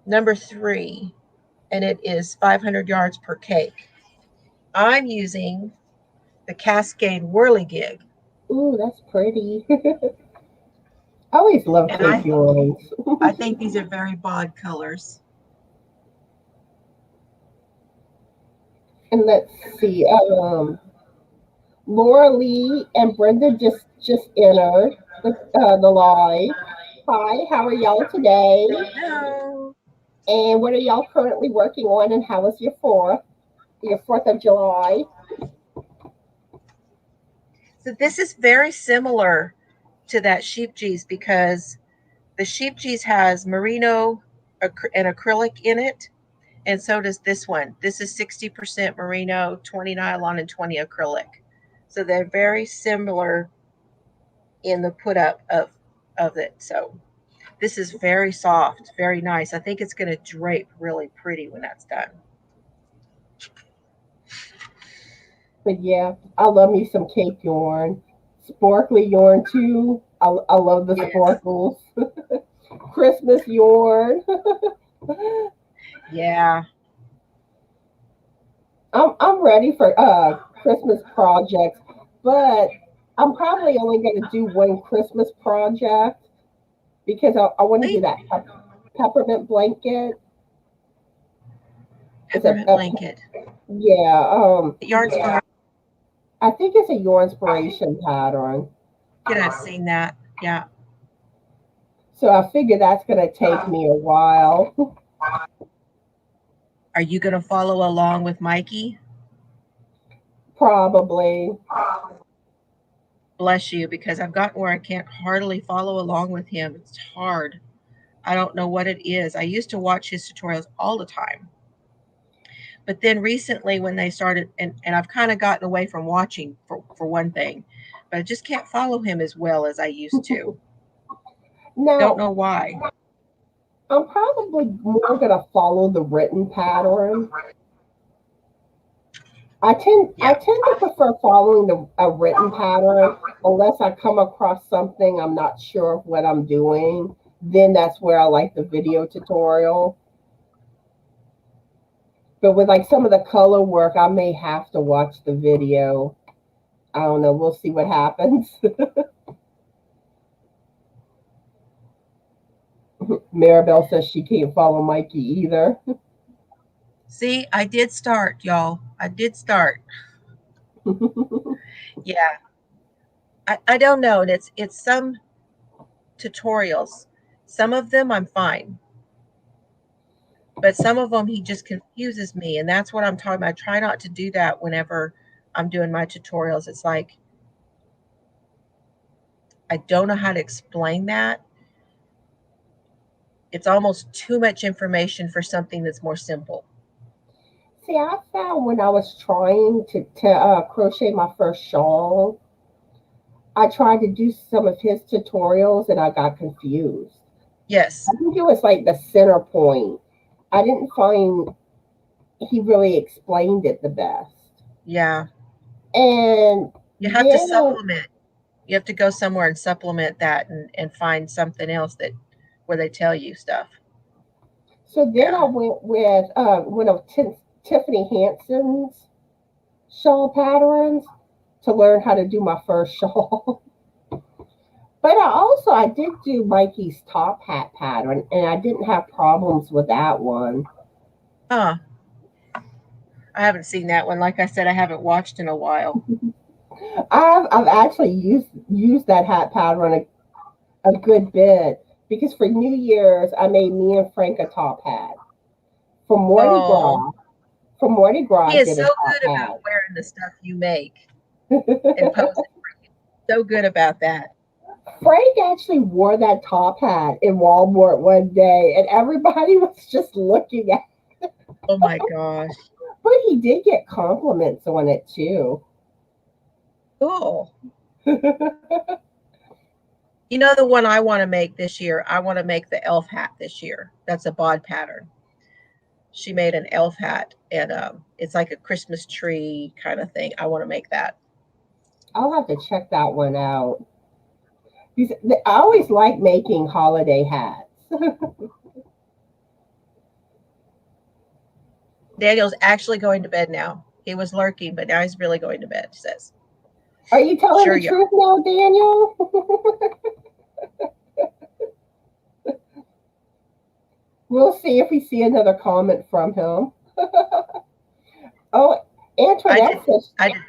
number 3, and it is 500 yards per cake. I'm using the Cascade Whirligig. Ooh, that's pretty. I always love cake yarns. I think these are very bod colors. And let's see, Laura Lee and Brenda just entered the live. Hi, how are y'all today? Hello. And what are y'all currently working on, and how was your 4th of July? So this is very similar to that Sheep G's, because the Sheep G's has merino and acrylic in it, and so does this one. This is 60% merino, 20 nylon, and 20 acrylic. So they're very similar in the put up of it. So this is very soft, very nice. I think it's going to drape really pretty when that's done. But yeah, I love me some cake yarn. Sparkly yarn too. I love the sparkles. Christmas yarn. Yeah. I'm ready for Christmas projects, but I'm probably only going to do one Christmas project because I want to do that peppermint blanket. Peppermint blanket. Yeah. Yarn. I think it's a Yarn Inspiration pattern. I've seen that. Yeah. So I figure that's going to take me a while. Are you going to follow along with Mikey? Probably. Bless you, because I've gotten where I can't hardly follow along with him. It's hard. I don't know what it is. I used to watch his tutorials all the time. But then recently when they started, and I've kind of gotten away from watching for one thing, but I just can't follow him as well as I used to. Don't Now, know why. I'm probably more going to follow the written pattern. I Yeah. tend to prefer following a written pattern unless I come across something I'm not sure of what I'm doing. Then that's where I like the video tutorial. But with like some of the color work, I may have to watch the video. I don't know. We'll see what happens. Maribel says she can't follow Mikey either. See, I did start, y'all. I did start. Yeah. I don't know. And it's some tutorials. Some of them I'm fine. But some of them he just confuses me. And that's what I'm talking about. I try not to do that whenever I'm doing my tutorials. It's like I don't know how to explain that. It's almost too much information for something that's more simple. See, I found when I was trying to crochet my first shawl, I tried to do some of his tutorials and I got confused. Yes. I think it was like the center point. I didn't find he really explained it the best. Yeah. And You have to then, supplement. You have to go somewhere and supplement that and find something else that where they tell you stuff. so then Yeah. I went with one of Tiffany Hanson's shawl patterns to learn how to do my first shawl. But I did do Mikey's top hat pattern, and I didn't have problems with that one. Huh. I haven't seen that one. Like I said, I haven't watched in a while. I've actually used that hat pattern a good bit because for New Year's I made me and Frank a top hat. For Mardi Oh, Gras, for Mardi Gras he I is did so a top good about hat. wearing the stuff you make and posing. So good about that. Frank actually wore that top hat in Walmart one day, and everybody was just looking at. Oh my gosh. But he did get compliments on it too. Cool. You know the one I want to make this year? I want to make the elf hat this year. That's a bod pattern. She made an elf hat and it's like a Christmas tree kind of thing. I want to make that. I'll have to check that one out. I always like making holiday hats. Daniel's actually going to bed now. He was lurking, but now he's really going to bed, she says. Are you telling Sure, the you. truth now, Daniel? We'll see if we see another comment from him. Oh, I did Antoinette says I did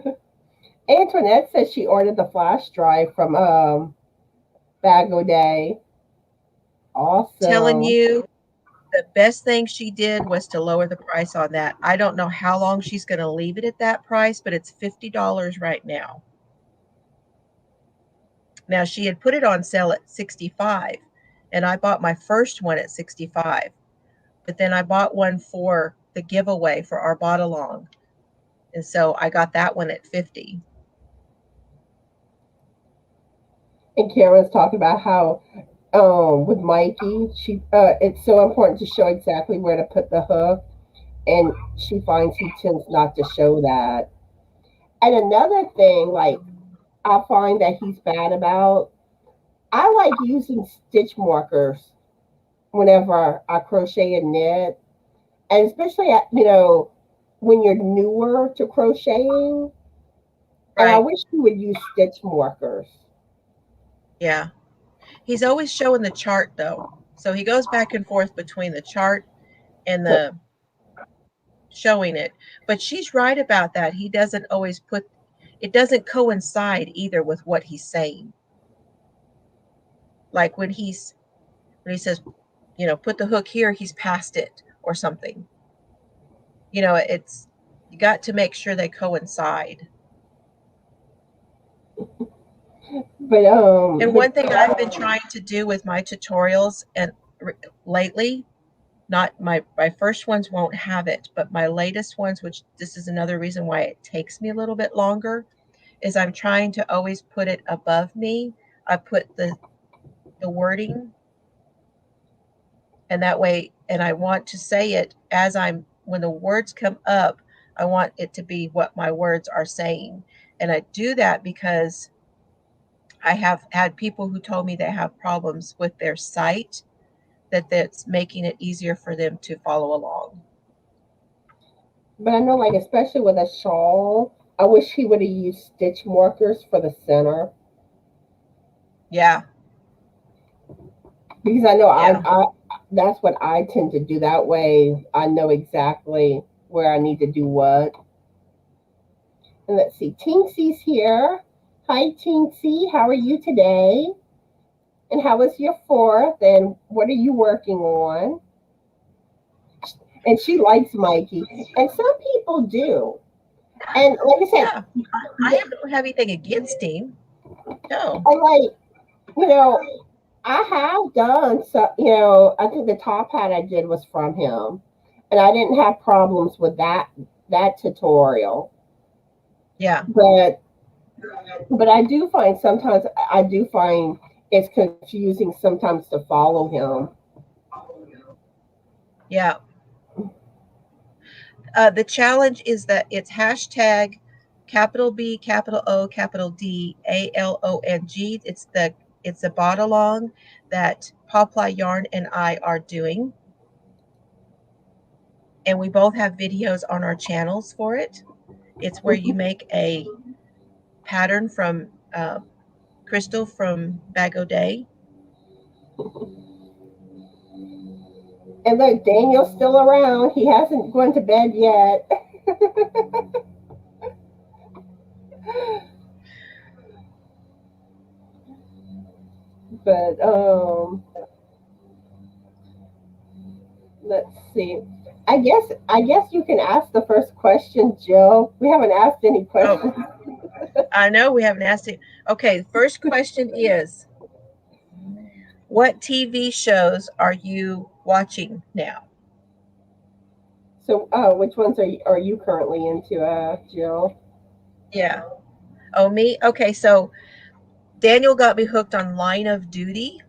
that. Antoinette says she ordered the flash drive from Bag O Day. Telling Awesome. you the best thing she did was to lower the price on that. I don't know how long she's going to leave it at that price, but it's $50 right now. Now she had put it on sale at 65 and I bought my first one at 65. But then I bought one for the giveaway for our bought along. And so I got that one at 50. And Karen's talking about how with Mikey, she it's so important to show exactly where to put the hook, and she finds he tends not to show that. And another thing, like I find that he's bad about, I like using stitch markers whenever I crochet and knit, and especially at, when you're newer to crocheting. And I Right. wish you would use stitch markers. Yeah. He's always showing the chart though. So he goes back and forth between the chart and the showing it. But she's right about that. He doesn't always put it doesn't coincide either with what he's saying. Like when he says, put the hook here, he's past it or something. It's you got to make sure they coincide. But And one thing I've been trying to do with my tutorials and lately not my first ones won't have it, but my latest ones, which this is another reason why it takes me a little bit longer, is I'm trying to always put it above me. I put the wording, and that way, and I want to say it as I'm when the words come up, I want it to be what my words are saying. And I do that because I have had people who told me they have problems with their site, that's making it easier for them to follow along. But I know, like, especially with a shawl, I wish he would have used stitch markers for the center. Yeah. Because I know Yeah. I that's what I tend to do. That way I know exactly where I need to do what. And let's see, Tinksy's here. Hi, Tinksy. How are you today? And how was your 4th? And what are you working on? And she likes Mikey. And some people do. And like I said, Yeah. I don't have anything against him. No. I like, I have done so, I think the top hat I did was from him. And I didn't have problems with that tutorial. Yeah. But I do find sometimes it's confusing sometimes to follow him. Yeah. The challenge is that it's hashtag capital B, capital O, capital D, ALONG. It's a bot along that Poplar Yarn and I are doing. And we both have videos on our channels for it. It's where you make a pattern from Crystal from Bag O' Day. And look, Daniel's still around. He hasn't gone to bed yet. But let's see. I guess you can ask the first question, Jill. We haven't asked any questions. Oh, I know we haven't asked it. Okay, the first question is, what TV shows are you watching now? So, which ones are you currently into, Jill? Yeah. Oh, me? Okay, so Daniel got me hooked on Line of Duty.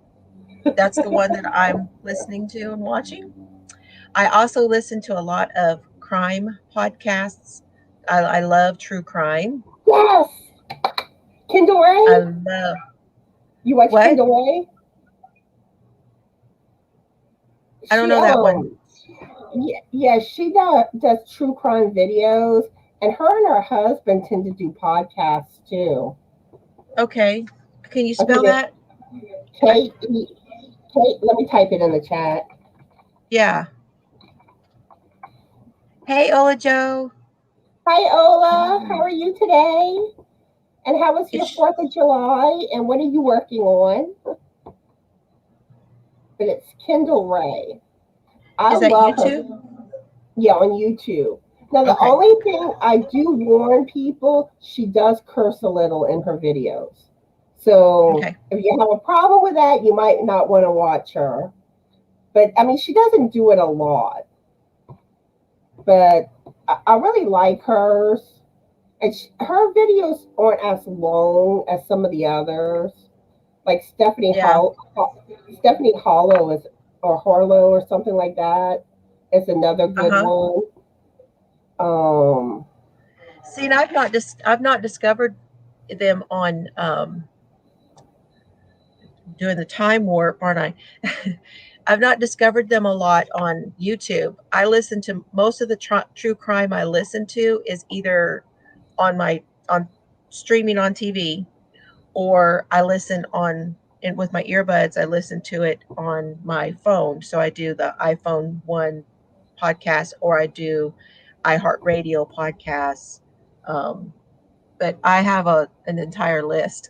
That's the one that I'm listening to and watching. I also listen to a lot of crime podcasts. I love true crime. Yes, Kindle I Ray. love You watch what? Kindle Ray? I don't She know that one. Yeah, she does true crime videos, and her husband tend to do podcasts too. Okay. Can you I think spell it's that? I, Kate. Let me type it in the chat. yeah. Hey, Ola Joe. Hi, Ola. How are you today? And how was your It's, 4th of July? And what are you working on? But it's Kindle Ray. I is that love her. YouTube? Yeah, on YouTube. Now, the Okay. only thing I do warn people, she does curse a little in her videos. So Okay. if you have a problem with that, you might not want to watch her. But I mean, she doesn't do it a lot. But I really like hers. And her videos aren't as long as some of the others. Like Yeah. Stephanie Hollow is, or Harlow or something like that, is another good Uh-huh. one. Um, See, and I've not discovered them on doing the time warp, aren't I? I've not discovered them a lot on YouTube. I listen to most of the true crime I listen to is either on streaming on TV, or I listen on and with my earbuds. I listen to it on my phone. So I do the iPhone 1 podcast, or I do iHeartRadio podcasts. Um, but I have an entire list.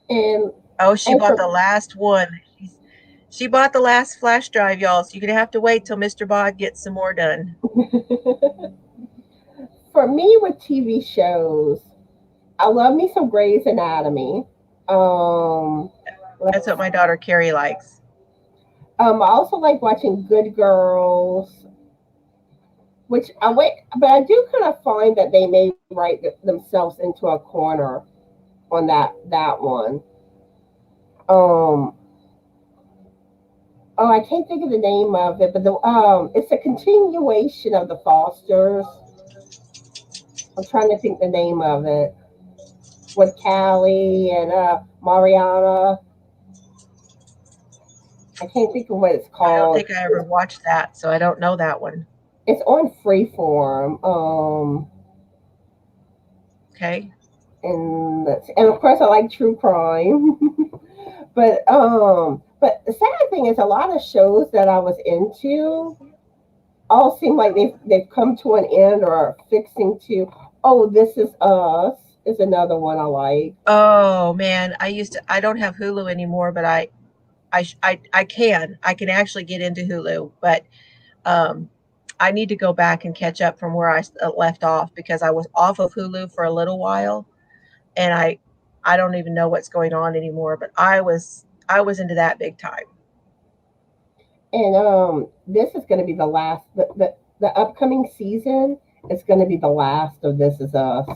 and Oh, she and bought for the last one. She bought the last flash drive, y'all. So you're gonna have to wait till Mr. Bod gets some more done. for me with TV shows, I love me some Grey's Anatomy. Um, That's what my daughter Carrie likes. I also like watching Good Girls, which I wait, but I do kind of find that they may write themselves into a corner on that one. Um, oh, I can't think of the name of it, but the it's a continuation of the Fosters. I'm trying to think the name of it with Callie and Mariana. I can't think of what it's I don't called. think I ever watched that, so I don't know that one. It's on Freeform. Okay. And of course I like true crime. But the sad thing is a lot of shows that I was into all seem like they've come to an end or are fixing to. Oh, This Is Us is another one I like. Oh man, I don't have Hulu anymore, but I can actually get into Hulu, but um, I need to go back and catch up from where I left off because I was off of Hulu for a little while, and I don't even know what's going on anymore. But I was into that big time. And this is going to be the last. The upcoming season is going to be the last of This Is Us.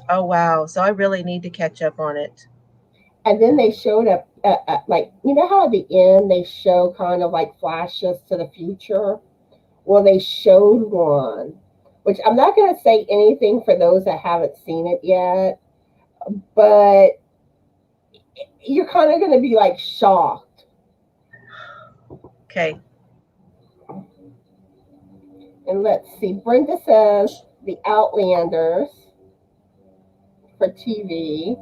Oh wow, so I really need to catch up on it. And then they showed up, like, you know how at the end they show kind of like flashes to the future? Well, they showed one, which I'm not going to say anything for those that haven't seen it yet, but you're kind of going to be like shocked. Okay. And let's see, Brenda says The Outlanders for TV.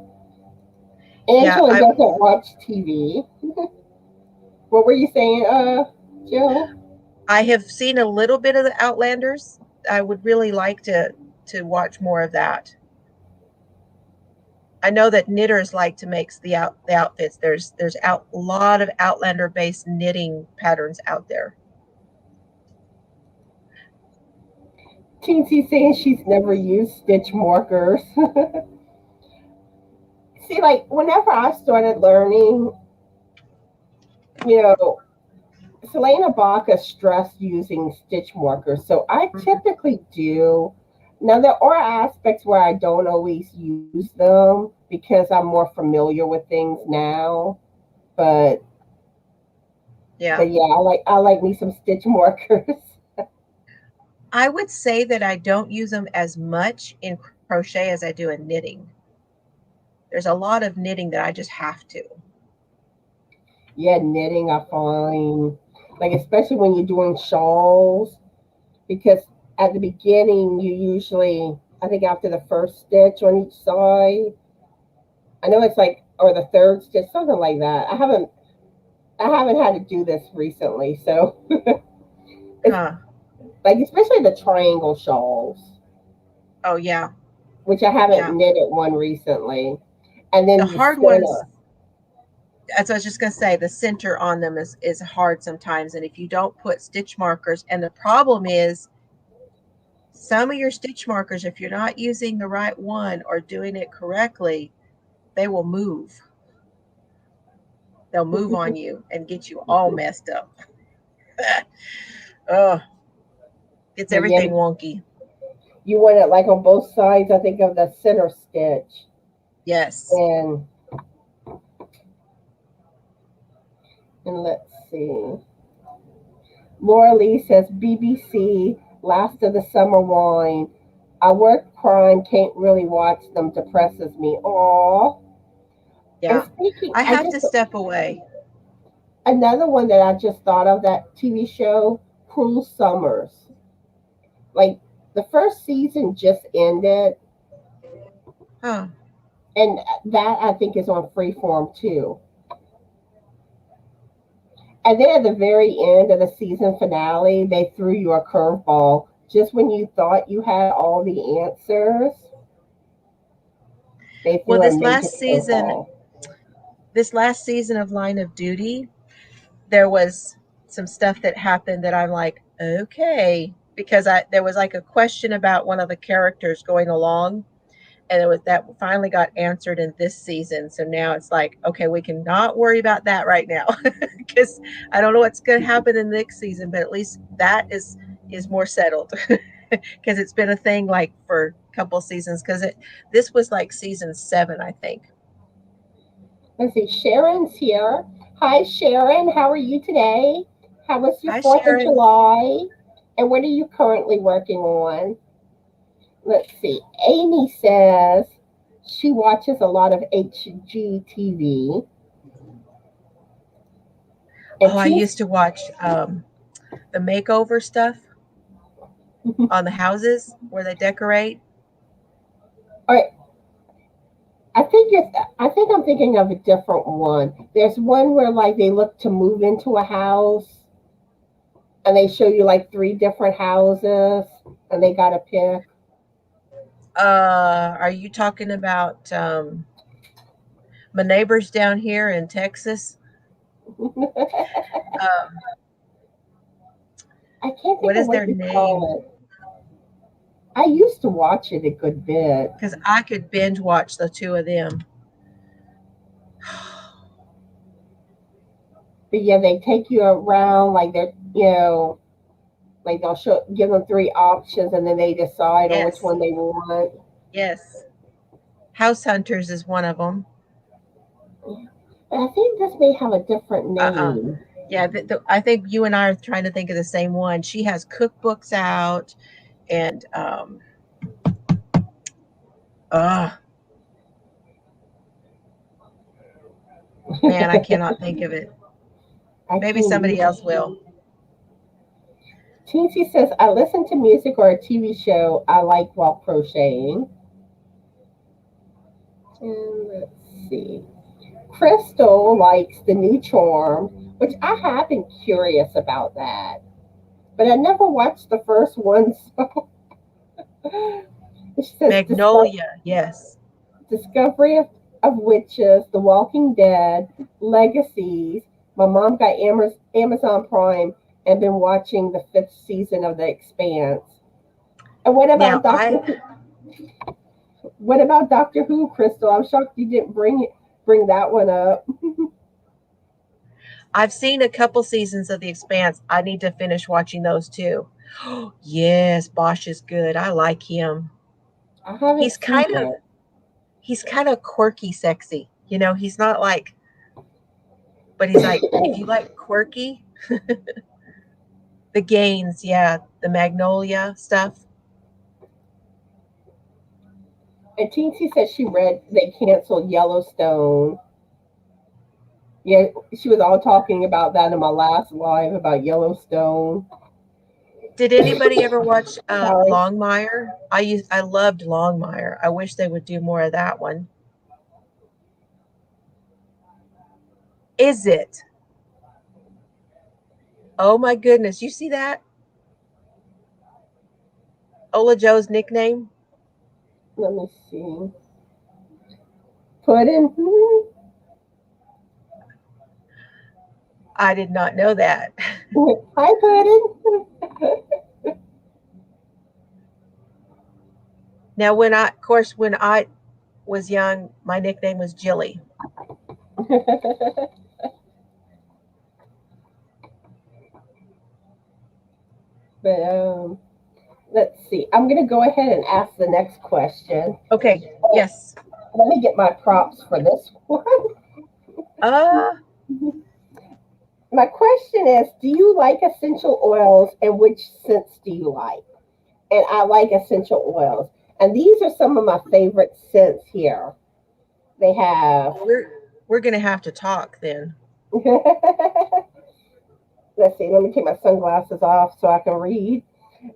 Yeah, Angela doesn't watch TV. What were you saying, Jill? I have seen a little bit of the Outlanders. I would really like to watch more of that. I know that knitters like to make the outfits. There's a lot of Outlander based knitting patterns out there. Teensy saying she's never used stitch markers. See, like, whenever I started learning, you know, Selena Baca stressed using stitch markers, so I Mhm. typically do. Now there are aspects where I don't always use them because I'm more familiar with things now. But Yeah. but yeah, I like me some stitch markers. I would say that I don't use them as much in crochet as I do in knitting. There's a lot of knitting that I just have to. Yeah, knitting I find like especially when you're doing shawls because at the beginning you usually I think after the first stitch on each side I know it's like or the third stitch something like that. I haven't had to do this recently, so it's Huh. like especially the triangle shawls, Oh yeah. which I haven't Yeah. knitted one recently, and The then the hard ones, center. as I was just gonna say, the center on them is hard sometimes. And if you don't put stitch markers, and the problem is some of your stitch markers, if you're not using the right one or doing it correctly, they will move. They'll move on you and get you all messed up. Oh, gets But yeah, everything wonky. you want it like on both sides. I think of the center stitch, Yes. and let's see. Laura Lee says BBC Last of the Summer Wine. I work crime, can't really watch them. Depresses me. Aw. And Yeah. speaking, I I have to just step away. another one that I just thought of that TV show, Cruel Summers. Like the first season just ended, Huh. and that I think is on Freeform too. And then at the very end of the season finale, they threw you a curveball. Just when you thought you had all the answers, they Well, threw a major curveball. this last season of Line of Duty, there was some stuff that happened that I'm like, okay, because I there was like a question about one of the characters going along, and it was that finally got answered in this season. So now it's like, okay, we can not worry about that right now because I don't know what's going to happen in the next season, but at least that is more settled because it's been a thing like for a couple of seasons because this was like season 7, I think. Let's see, Sharon's here. Hi, Sharon. How are you today? How was your Hi, 4th of Sharon. July? And what are you currently working on? Let's see. Amy says she watches a lot of HGTV. And Oh, I used to watch the makeover stuff on the houses where they decorate. all right, I think I'm thinking of a different one. There's one where like they look to move into a house and they show you like 3 different houses and they gotta pick. Are you talking about my neighbors down here in Texas? Um, I can't think what of is what their you name? call it. I used to watch it a good bit. Because I could binge watch the two of them. But yeah, they take you around like they're, like they'll give them 3 options and then they decide on which Yes, one they want. yes. House Hunters is one of them. But I think this may have a different Uh-uh. name. Yeah, I think you and I are trying to think of the same one. She has cookbooks out, and uh, man, I cannot think of it. I Maybe can't somebody either. else will. Teensy says, I listen to music or a TV show I like while crocheting. And let's see. Crystal likes the new charm, which I have been curious about that. But I never watched the first one, so she says Magnolia, yes. Discovery of Witches, The Walking Dead, Legacies. My mom got Amazon Prime and been watching the 5th season of The Expanse. And Now I What about Doctor Who, Crystal? I'm shocked you didn't bring that one up. I've seen a couple seasons of The Expanse. I need to finish watching those too. Yes, Bosch is good. I like him. I haven't He's seen kind of it. he's kind of quirky sexy. He's not like, but he's like, if you like quirky, the Gaines, yeah, the Magnolia stuff. And Teensy said she read they canceled Yellowstone. Yeah, she was all talking about that in my last live about Yellowstone. Did anybody ever watch Sorry. Longmire? I loved Longmire. I wish they would do more of that one. Is it? Oh my goodness, you see that? Ola Joe's nickname? Let me see. Puddin. I did not know that. Hi, Puddin. Now, when I was young, my nickname was Jilly. But let's see. I'm gonna go ahead and ask the next question. Okay. Yes. Let me get my props for this one. Uh, My question is, do you like essential oils and which scents do you like? And I like essential oils. And these are some of my favorite scents here. They have, we're gonna have to talk then. let's see, let me take my sunglasses off so I can read.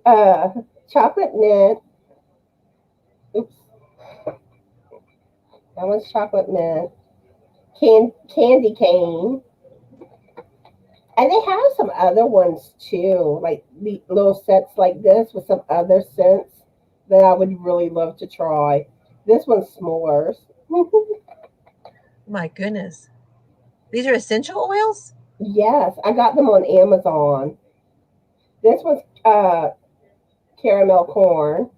Uh, Chocolate mint. Oops, that one's chocolate mint. Candy cane. And they have some other ones too, like the little sets like this with some other scents that I would really love to try. This one's s'mores. My goodness. These are essential oils? Yes, I got them on Amazon. This one's caramel corn.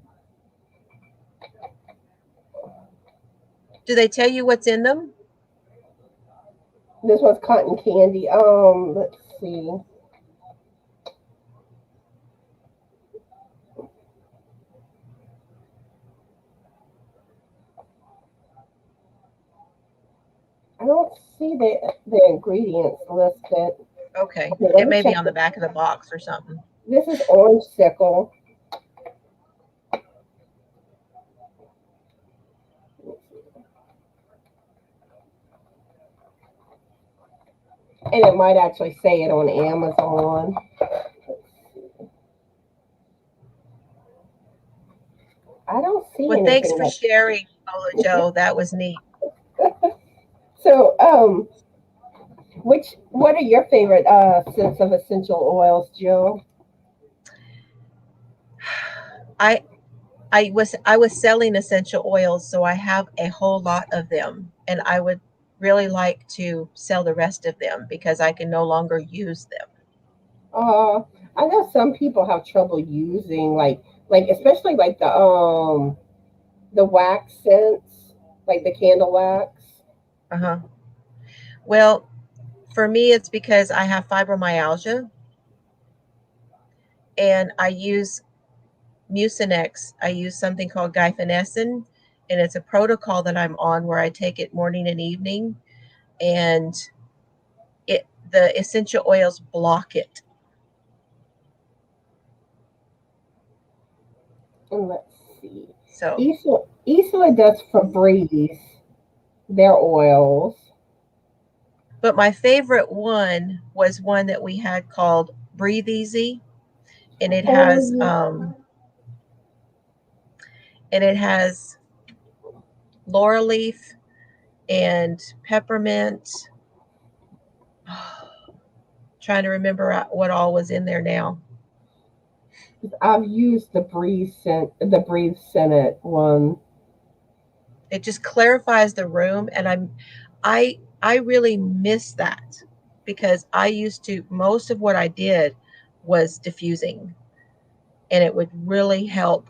Do they tell you what's in them? This one's cotton candy. Let's see. I don't see the ingredients listed. Okay. Okay, let It me may be check. on the back of the box or something. This is orange sickle. And it might actually say it on Amazon. I don't see Well, thanks anything for like sharing, Paula Joe. That was neat. so. What are your favorite scents of essential oils, Jill? I I was selling essential oils, so I have a whole lot of them, and I would really like to sell the rest of them because I can no longer use them. Uh, I know some people have trouble using like especially like the wax scents, like the candle wax. Uh-huh. Well, for me, it's because I have fibromyalgia and I use Mucinex. I use something called guaifenesin, and it's a protocol that I'm on where I take it morning and evening, and the essential oils block it. And let's see. So, Isla does Febreze, their oils. but my favorite one was one that we had called Breathe Easy, and it Oh, has yeah. and it has laurel leaf and peppermint. Trying to remember what all was in there now. I've used the Breathe Senate one. It just clarifies the room, and I really miss that because I used to, most of what I did was diffusing, and it would really help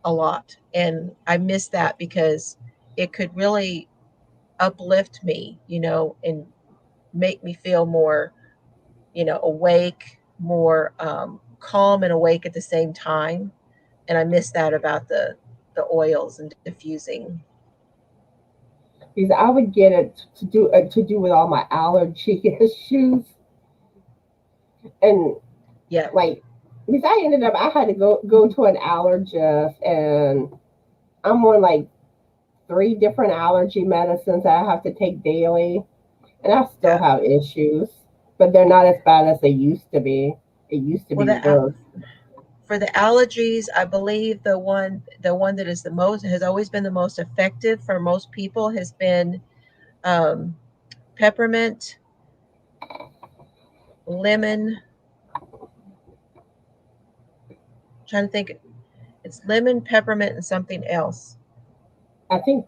a lot. And I miss that because it could really uplift me, and make me feel more, awake, more calm and awake at the same time. And I miss that about the oils and diffusing. Because I would get it to do with all my allergy issues and Yeah, like because I had to go to an allergist and I'm on like three different allergy medicines that I have to take daily and I still yeah. have issues, but they're not as bad as they used to be. It used to Well, be worse. for the allergies, I believe the one that is the most has always been the most effective for most people has been um, peppermint, lemon. Trying to think, it's lemon, peppermint, and something else. I think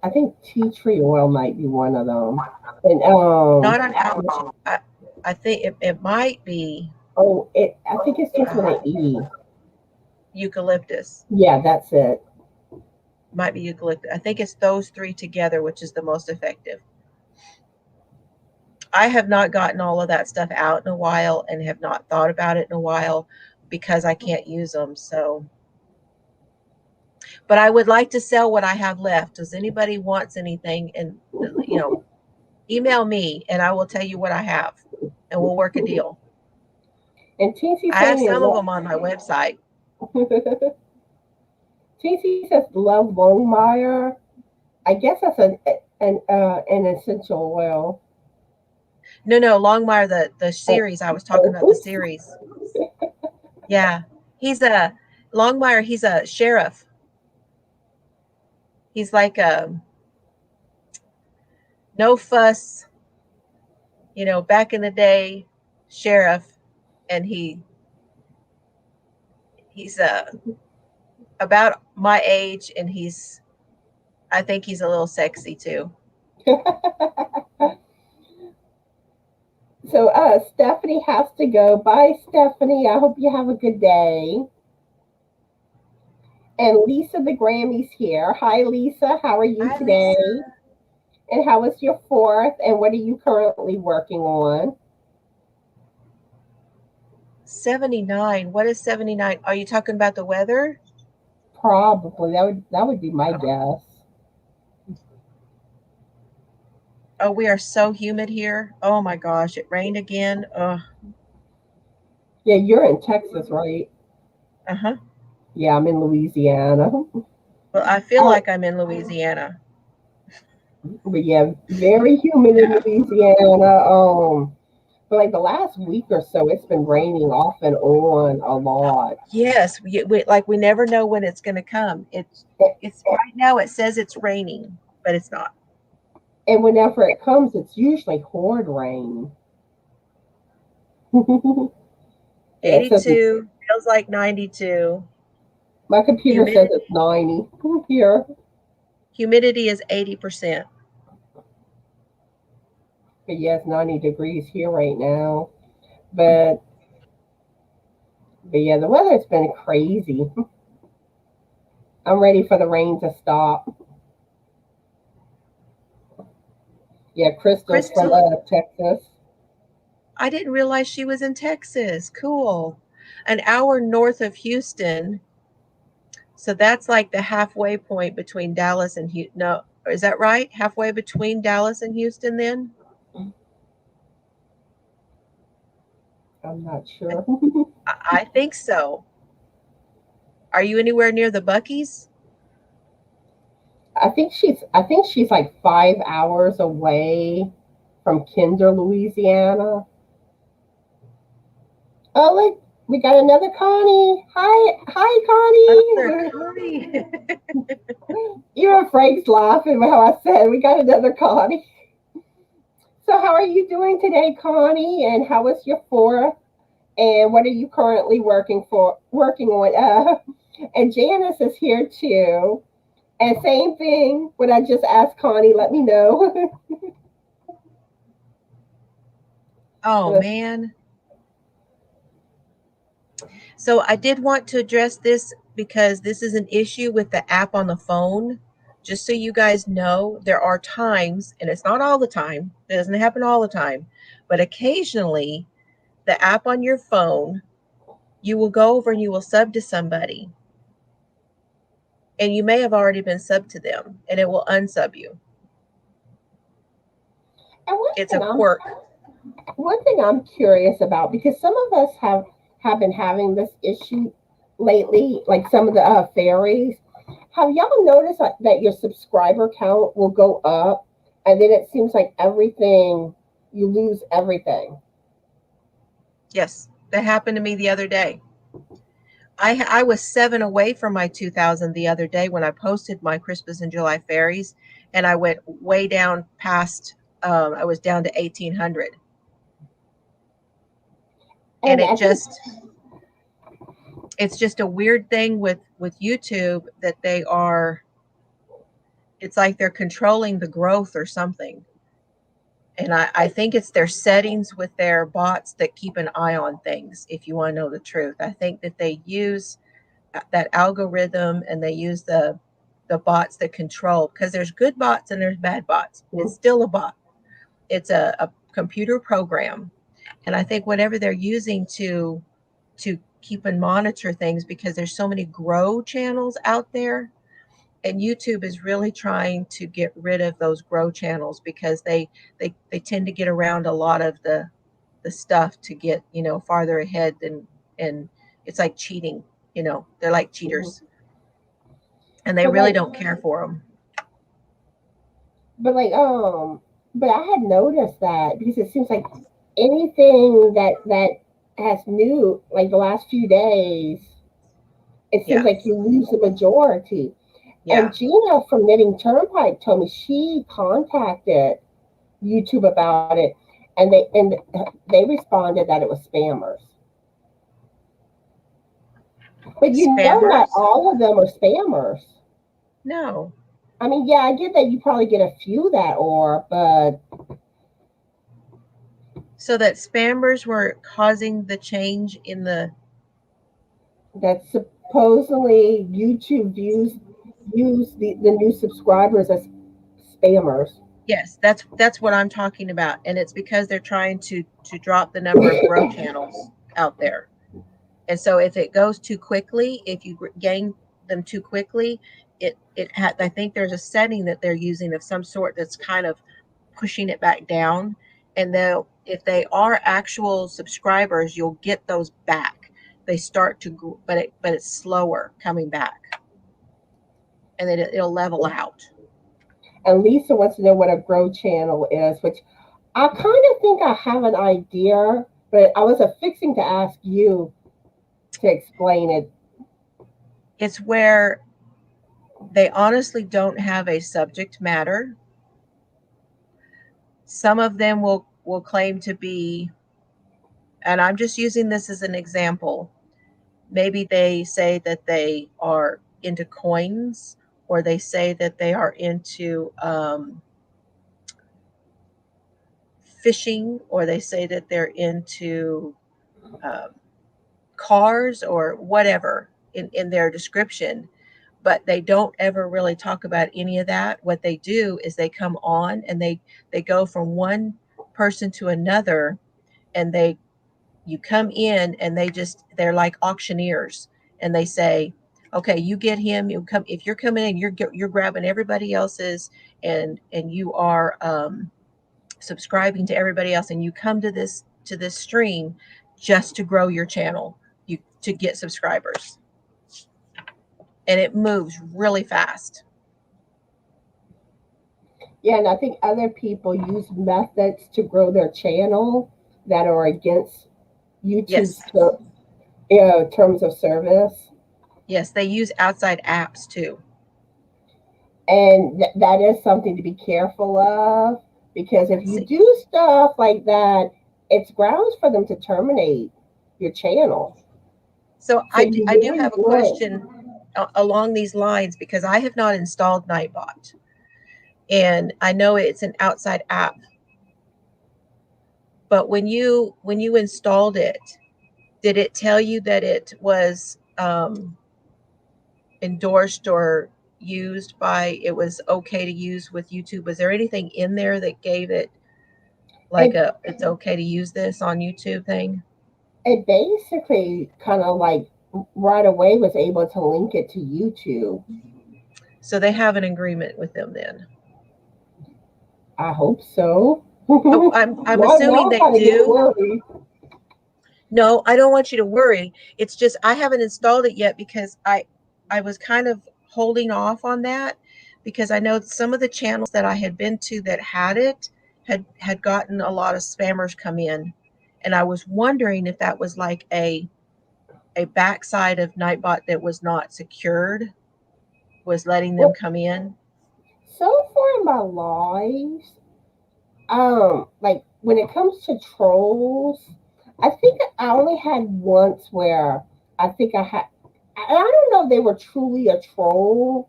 I think tea tree oil might be one of them. And Not an allergy. I think it might be oh it I think it starts with an uh, E. eucalyptus. Yeah, that's it. Might be eucalyptus. I think it's those three together, which is the most effective. I have not gotten all of that stuff out in a while and have not thought about it in a while because I can't use them. So, but I would like to sell what I have left. Does anybody wants anything? And email me and I will tell you what I have, and we'll work a deal. And Teensy I have saying some of them on my website. TC says love Longmire. I guess that's an essential oil. No, no, Longmire, the Oh, series. I was talking oh, about the oops. series. Yeah, he's a Longmire. He's a sheriff. He's like a no fuss, back in the day sheriff, and he's about my age, and I think he's a little sexy too. So Stephanie has to go. Bye, Stephanie. I hope you have a good day. And Lisa the Grammy's here. Hi, Lisa. How are you Hi, today? Lisa. And how was your 4th? And what are you currently working on? 79. What is 79? Are you talking about the weather? Probably that would be my guess. Oh, we are so humid here. Oh my gosh, it rained again. Oh, Yeah, you're in Texas, right? uh-huh. Yeah, I'm in Louisiana. Well, I feel Uh, like I'm in Louisiana. but yeah, very humid in Louisiana. But like the last week or so, it's been raining off and on a lot. Yes, we never know when it's going to come. It's right now it says it's raining, but it's not. And whenever it comes, it's usually horde rain. Yeah, it says 82 feels like 92. my computer says Humidity it's 90 here. humidity is 80%. But yeah, it's 90 degrees here right now. But but yeah, the weather's been crazy. I'm ready for the rain to stop. Yeah, Crystal's from Crystal, Texas. I didn't realize she was in Texas. Cool. An hour north of Houston. So that's like the halfway point between Dallas and Houston. No, is that right? Halfway between Dallas and Houston then? I'm not I, sure. I think so. Are you anywhere near the Buckies? I think she's like 5 hours away from Kinder, Louisiana. Oh, look, we got another Connie. Hi, Another Connie. Connie. You and Frank's laughing at how I said we got another Connie. So, how are you doing today, Connie? And how was your 4th? And what are you currently working on? And Janice is here too. And same thing. What I just asked Connie, let me know. Oh man. So I did want to address this because this is an issue with the app on the phone. Just so you guys know, there are times, and it's not all the time, it doesn't happen all the time, but occasionally the app on your phone, you will go over and you will sub to somebody, and you may have already been sub to them, and it will unsub you. And It's a quirk. one thing I'm curious about, because some of us have been having this issue lately, like some of the fairies. Have y'all noticed that your subscriber count will go up, and then it seems like everything you lose everything? Yes, that happened to me the other day. I was 7 away from my 2,000 the other day when I posted my Christmas and July fairies, and I went way down past. I was down to 1,800, and And I think it's just a weird thing with YouTube that they are. It's like they're controlling the growth or something, and I think it's their settings with their bots that keep an eye on things. If you want to know the truth, I think that they use that algorithm and they use the bots that control, because there's good bots and there's bad bots. It's still a bot. It's a computer program, and I think whatever they're using to keep and monitor things, because there's so many grow channels out there, and YouTube is really trying to get rid of those grow channels because they tend to get around a lot of the stuff to get, farther ahead than, and it's like cheating. They're like Mhm. cheaters, and they but really like don't care for them. but like but I had noticed that because it seems like anything that has new, like the last few days, it seems Yeah, like you lose the majority. And yeah. Gina from Knitting Turnpike told me she contacted YouTube about it, and they responded that it was spammers. But not Spammers? all of them are spammers. No. I mean, yeah, I get that you probably get a few that are, but So that spammers were causing the change in the. that's supposedly YouTube views use the new subscribers as spammers. Yes, that's what I'm talking about, and it's because they're trying to drop the number of grow channels out there. And so if it goes too quickly, if you gain them too quickly, I think there's a setting that they're using of some sort that's kind of pushing it back down. And they'll, if they are actual subscribers, you'll get those back. They start to, but it's slower coming back, and then it'll level out. And Lisa wants to know what a grow channel is, which I kind of think I have an idea, but I was fixing to ask you to explain it. It's where they honestly don't have a subject matter. Some of them will claim to be, and I'm just using this as an example. Maybe they say that they are into coins, or they say that they are into fishing, or they say that they're into um, cars or whatever in their description, but they don't ever really talk about any of that. What they do is they come on and they go from one person to another, and you come in and they're like auctioneers, and they say, okay, you get him, you come, if you're coming in, you're grabbing everybody else's, and you are subscribing to everybody else, and you come to this stream just to grow your channel, you to get subscribers, and it moves really fast. Yeah, and I think other people use methods to grow their channel that are against YouTube's Yes, terms of service. yes, they use outside apps too. And that is something to be careful of, because if you See, do stuff like that, it's grounds for them to terminate your channel. so So you I do really have a want, question along these lines, because I have not installed Nightbot, and I know it's an outside app. But when you installed it, did it tell you that it was endorsed or used by, it was okay to use with YouTube? Was there anything in there that gave it like it, a it's okay to use this on YouTube thing? it basically kind of like right away was able to link it to YouTube. So they have an agreement with them then. I hope so. Oh, I'm Now assuming I'm they kind of getting do. worried. No, I don't want you to worry. It's just I haven't installed it yet, because I was kind of holding off on that, because I know some of the channels that I had been to that had it had gotten a lot of spammers come in, and I was wondering if that was like a backside of Nightbot that was not secured, was letting them Well, come in. so far in my life, like when it comes to trolls, I think I only had once where I think I had. I don't know if they were truly a troll,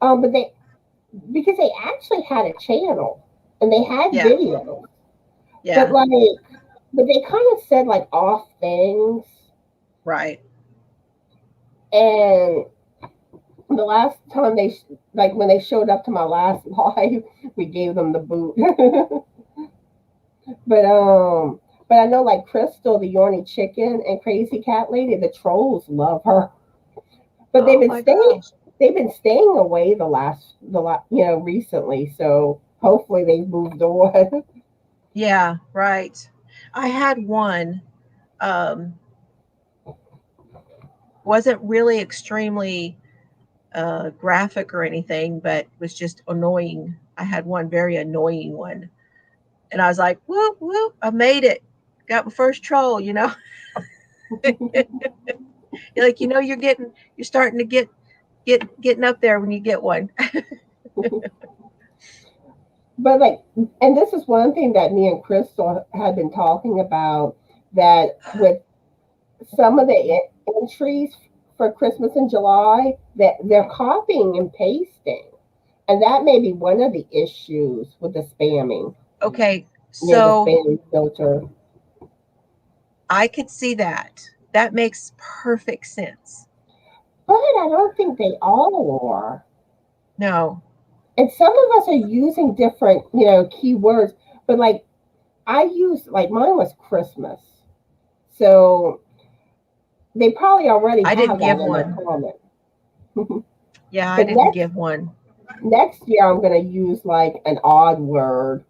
but they because they actually had a channel and they had Yeah, videos, but yeah, they kind of said like off things. right. And the last time like when they showed up to my last live, we gave them the boot. But but I know like Crystal, the Yorny Chicken, and Crazy Cat Lady, the trolls love her. But Oh my gosh. they've been staying away recently. So hopefully they've moved on. Yeah, right. I had one, um wasn't really extremely graphic or anything, but was just annoying. I had one very annoying one, and I was like, "Whoop whoop! I made it! Got my first troll." You're like, you're starting to getting up there when you get one. But like, and this is one thing that me and Crystal had been talking about, that with some of the entries for Christmas in July, that they're copying and pasting. And that may be one of the issues with the spamming, Okay, the so spamming filter. I could see that. That makes perfect sense. but I don't think they all are. No. And some of us are using different, keywords. But like I use, like mine was Christmas, so they probably already I didn't have that give in their one. comment. Yeah, I But didn't give one. next year I'm gonna use like an odd word.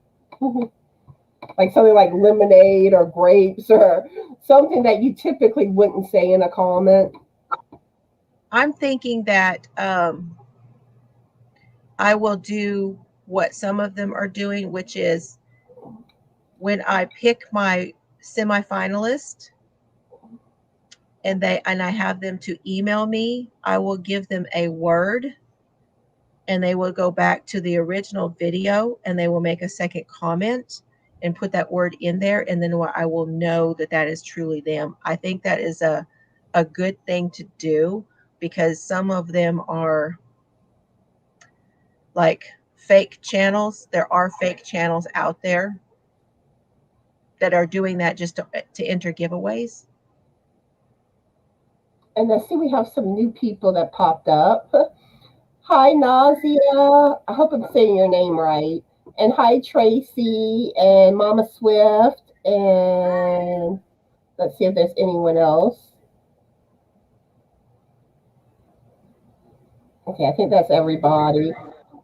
Like something like lemonade or grapes or something that you typically wouldn't say in a comment. I'm thinking that I will do what some of them are doing, which is when I pick my semifinalist and I have them to email me, I will give them a word and they will go back to the original video and they will make a second comment and put that word in there, and then I will know that that is truly them. I think that is a good thing to do because some of them are like fake channels. There are fake channels out there that are doing that just to enter giveaways. And I see we have some new people that popped up. Hi, Nazia. I hope I'm saying your name right. And hi, Tracy and Mama Swift. And let's see if there's anyone else. Okay, I think that's everybody.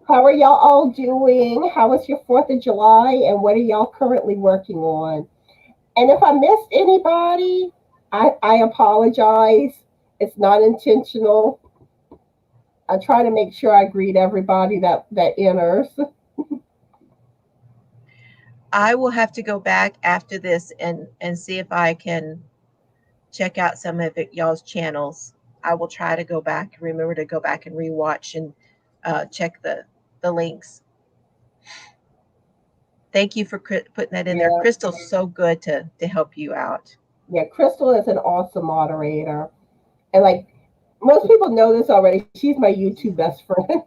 How are y'all all doing? How was your 4th of July? And what are y'all currently working on? And if I missed anybody, I apologize. It's not intentional. I try to make sure I greet everybody that enters. I will have to go back after this and see if I can check out some of y'all's channels. I will try to go back, remember to go back and rewatch and check the links. Thank you for putting that in there. Yeah. Crystal's so good to help you out. Yeah, Crystal is an awesome moderator. And like most people know this already, she's my YouTube best friend.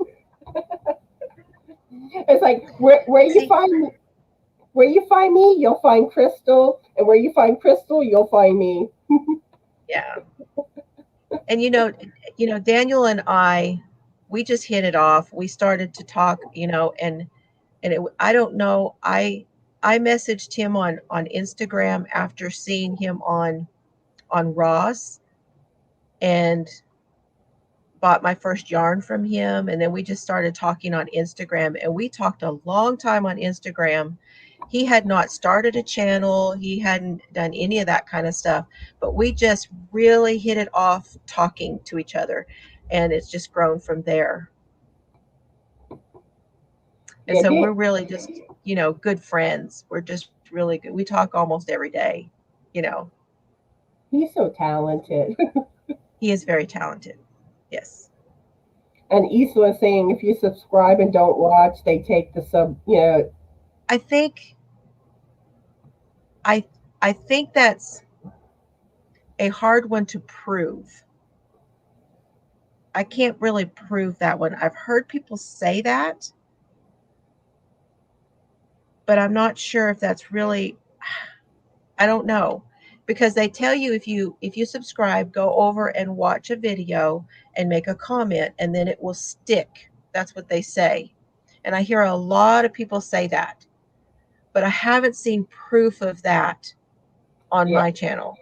It's like where you See, find me, where you find me, you'll find Crystal, and where you find Crystal, you'll find me. yeah. And Daniel and we just hit it off. We started to talk, and I don't know. I messaged him on Instagram after seeing him on Ross and bought my first yarn from him, and then we just started talking on Instagram, and we talked a long time on Instagram. He had not started a channel, he hadn't done any of that kind of stuff, but we just really hit it off talking to each other, and it's just grown from there. And Yeah, so we're really just good friends. We're just really good. We talk almost every day. he's so talented. He is very talented. Yes. And Issa was saying if you subscribe and don't watch, they take the sub. I think I I think that's a hard one to prove. I can't really prove that one. I've heard people say that, but I'm not sure if that's really, I don't know, because they tell you if you subscribe, go over and watch a video and make a comment and then it will stick. That's what they say. And I hear a lot of people say that, but I haven't seen proof of that on Yeah. my channel.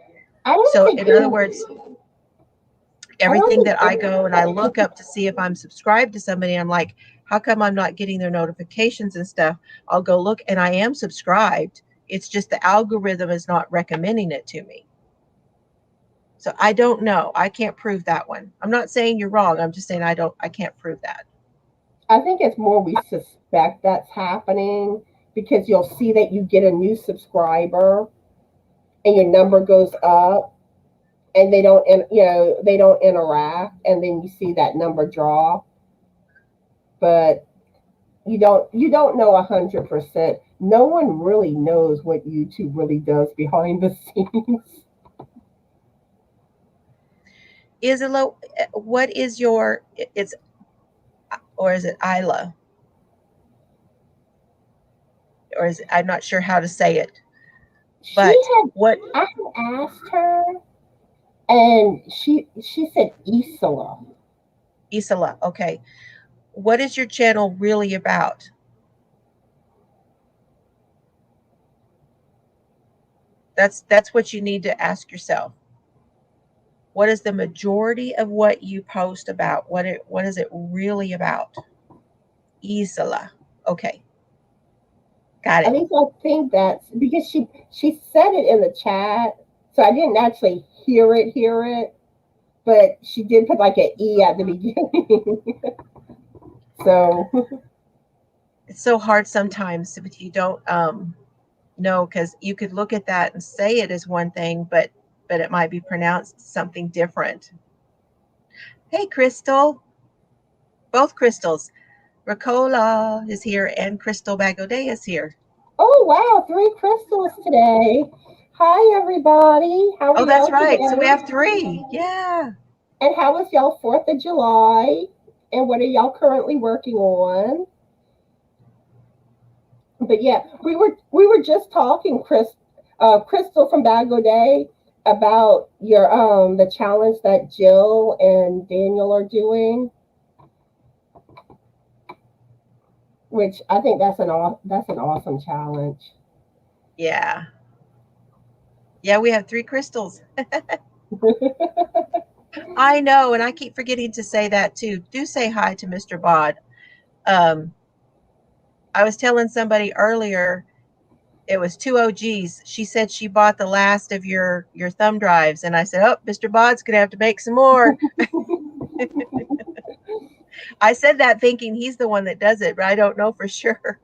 I don't So think in other words, I don't everything think that I go and I look up to see if I'm subscribed to somebody, I'm like, how come I'm not getting their notifications and stuff? I'll go look and I am subscribed. It's just the algorithm is not recommending it to me. So I don't know. I can't prove that one. I'm not saying you're wrong. I'm just saying I can't prove that. I think it's more we suspect that's happening because you'll see that you get a new subscriber and your number goes up and they don't interact, and then you see that number drop, but you don't know 100%. No one really knows what YouTube really does behind the scenes. Is it low? What is your? It's or is it Isla? Or is it, I'm not sure how to say it. She But had what? I had asked her, and she said Isola. Isla. Okay. What is your channel really about? That's what you need to ask yourself. What is the majority of what you post about? What is it really about? Isla. Okay. Got At it. least I think that's because she said it in the chat, so I didn't actually hear it, but she did put like an E at the beginning. So It's so hard sometimes if you don't know, because you could look at that and say it is one thing, but it might be pronounced something different. Hey, Crystal. Both Crystals. Ricola is here and Crystal Bagaudet is here. oh wow, 3 crystals today. Hi everybody. How are Oh, that's y'all right. So we today? have three. Yeah. And how was y'all 4th of July? And what are y'all currently working on? But yeah, we were just talking, Crystal from Bagaudet, about your the challenge that Jill and Daniel are doing, which I think that's an awesome challenge. Yeah. Yeah, we have 3 crystals. I know, and I keep forgetting to say that too. Do say hi to Mr. Bod. Um, I was telling somebody earlier, it was 2 OGs. She said she bought the last of your thumb drives, and I said, "Oh, Mr. Bod's gonna have to make some more." I said that thinking he's the one that does it, but I don't know for sure.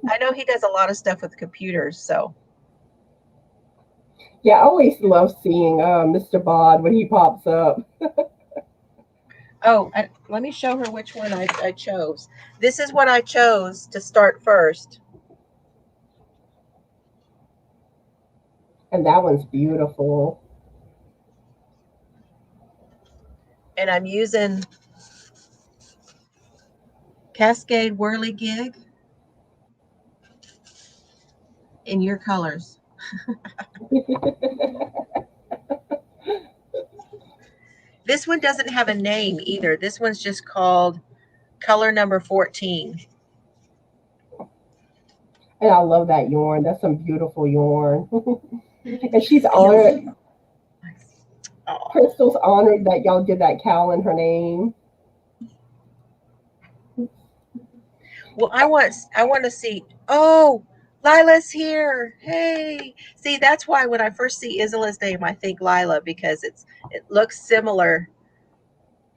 I know he does a lot of stuff with computers, so. Yeah, I always love seeing Mr. Bod when he pops up. Oh, let me show her which one I chose. This is what I chose to start first. And that one's beautiful. And I'm using Cascade Whirligig in your colors. This one doesn't have a name either. This one's just called color number 14. And I love that yarn. That's some beautiful yarn. And she's Feels honored. nice. Oh. Crystal's honored that y'all did that cowl in her name. Well, I want to see. Oh, Lila's here. Hey. See, that's why when I first see Isla's name, I think Lila because it looks similar.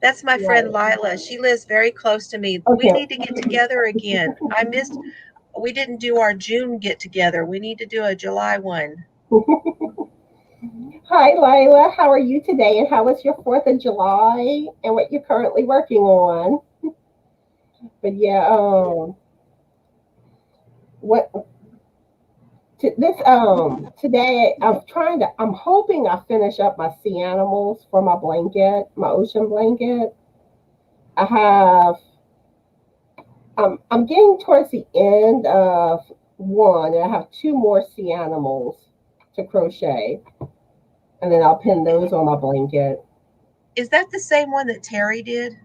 That's my friend Right. Lila. She lives very close to me. We Okay. need to get together again. We didn't do our June get together. We need to do a July one. Hi, Lila. How are you today? And how was your 4th of July and what you're currently working on? But yeah, what this today I'm hoping I finish up my sea animals for my blanket, my ocean blanket. I have I'm getting towards the end of one, and I have 2 more sea animals to crochet, and then I'll pin those on my blanket. Is that the same one that Terry did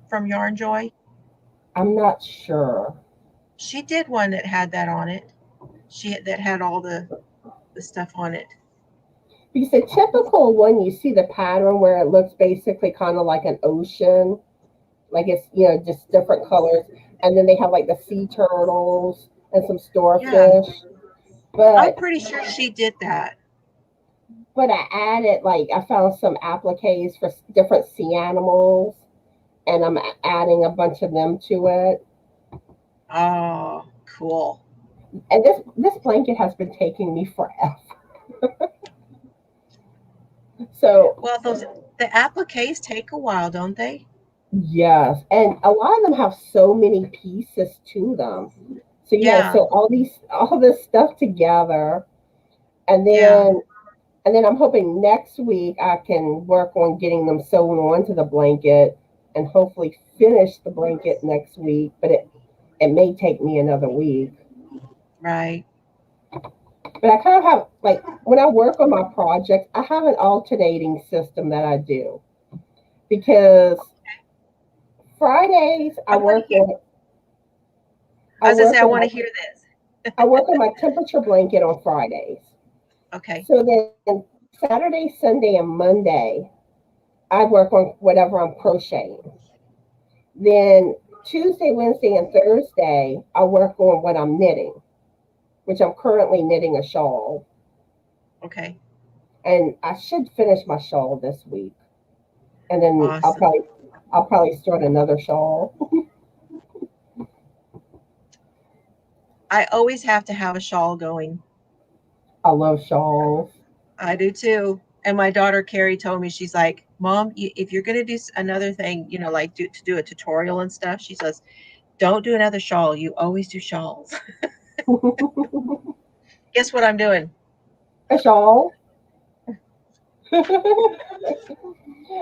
from Yarn Joy? I'm not sure. She did one that had that on it. That had all the stuff on it. Because the typical one, you see the pattern where it looks basically kind of like an ocean, like it's just different colors, and then they have like the sea turtles and some Yeah, starfish. I'm But pretty sure she did that. I added I found some appliques for different sea animals, and I'm adding a bunch of them to it. Oh, cool. And this blanket has been taking me forever. So Well, the appliques take a while, don't they? yes, and a lot of them have so many pieces to them. So yeah, Yeah, so all this stuff together, and yeah. then I'm hoping next week I can work on getting them sewn onto the blanket and hopefully finish the blanket next week. But it may take me another week. Right. But I kind of have when I work on my projects, I have an alternating system that I do because Fridays, I want to hear. I I was gonna say work I on want my to hear this. I work on my temperature blanket on Fridays. Okay. So then Saturday, Sunday, and Monday, I work on whatever I'm crocheting. Then Tuesday, Wednesday, and Thursday, I work on what I'm knitting, which I'm currently knitting a shawl. Okay. And I should finish my shawl this week. And then Awesome. I'll probably start another shawl. I always have to have a shawl going. I love shawls. I do too. And my daughter Carrie told me, she's like, Mom, if you're gonna do another thing, like to do a tutorial and stuff, she says, don't do another shawl. You always do shawls. Guess what I'm doing? A shawl.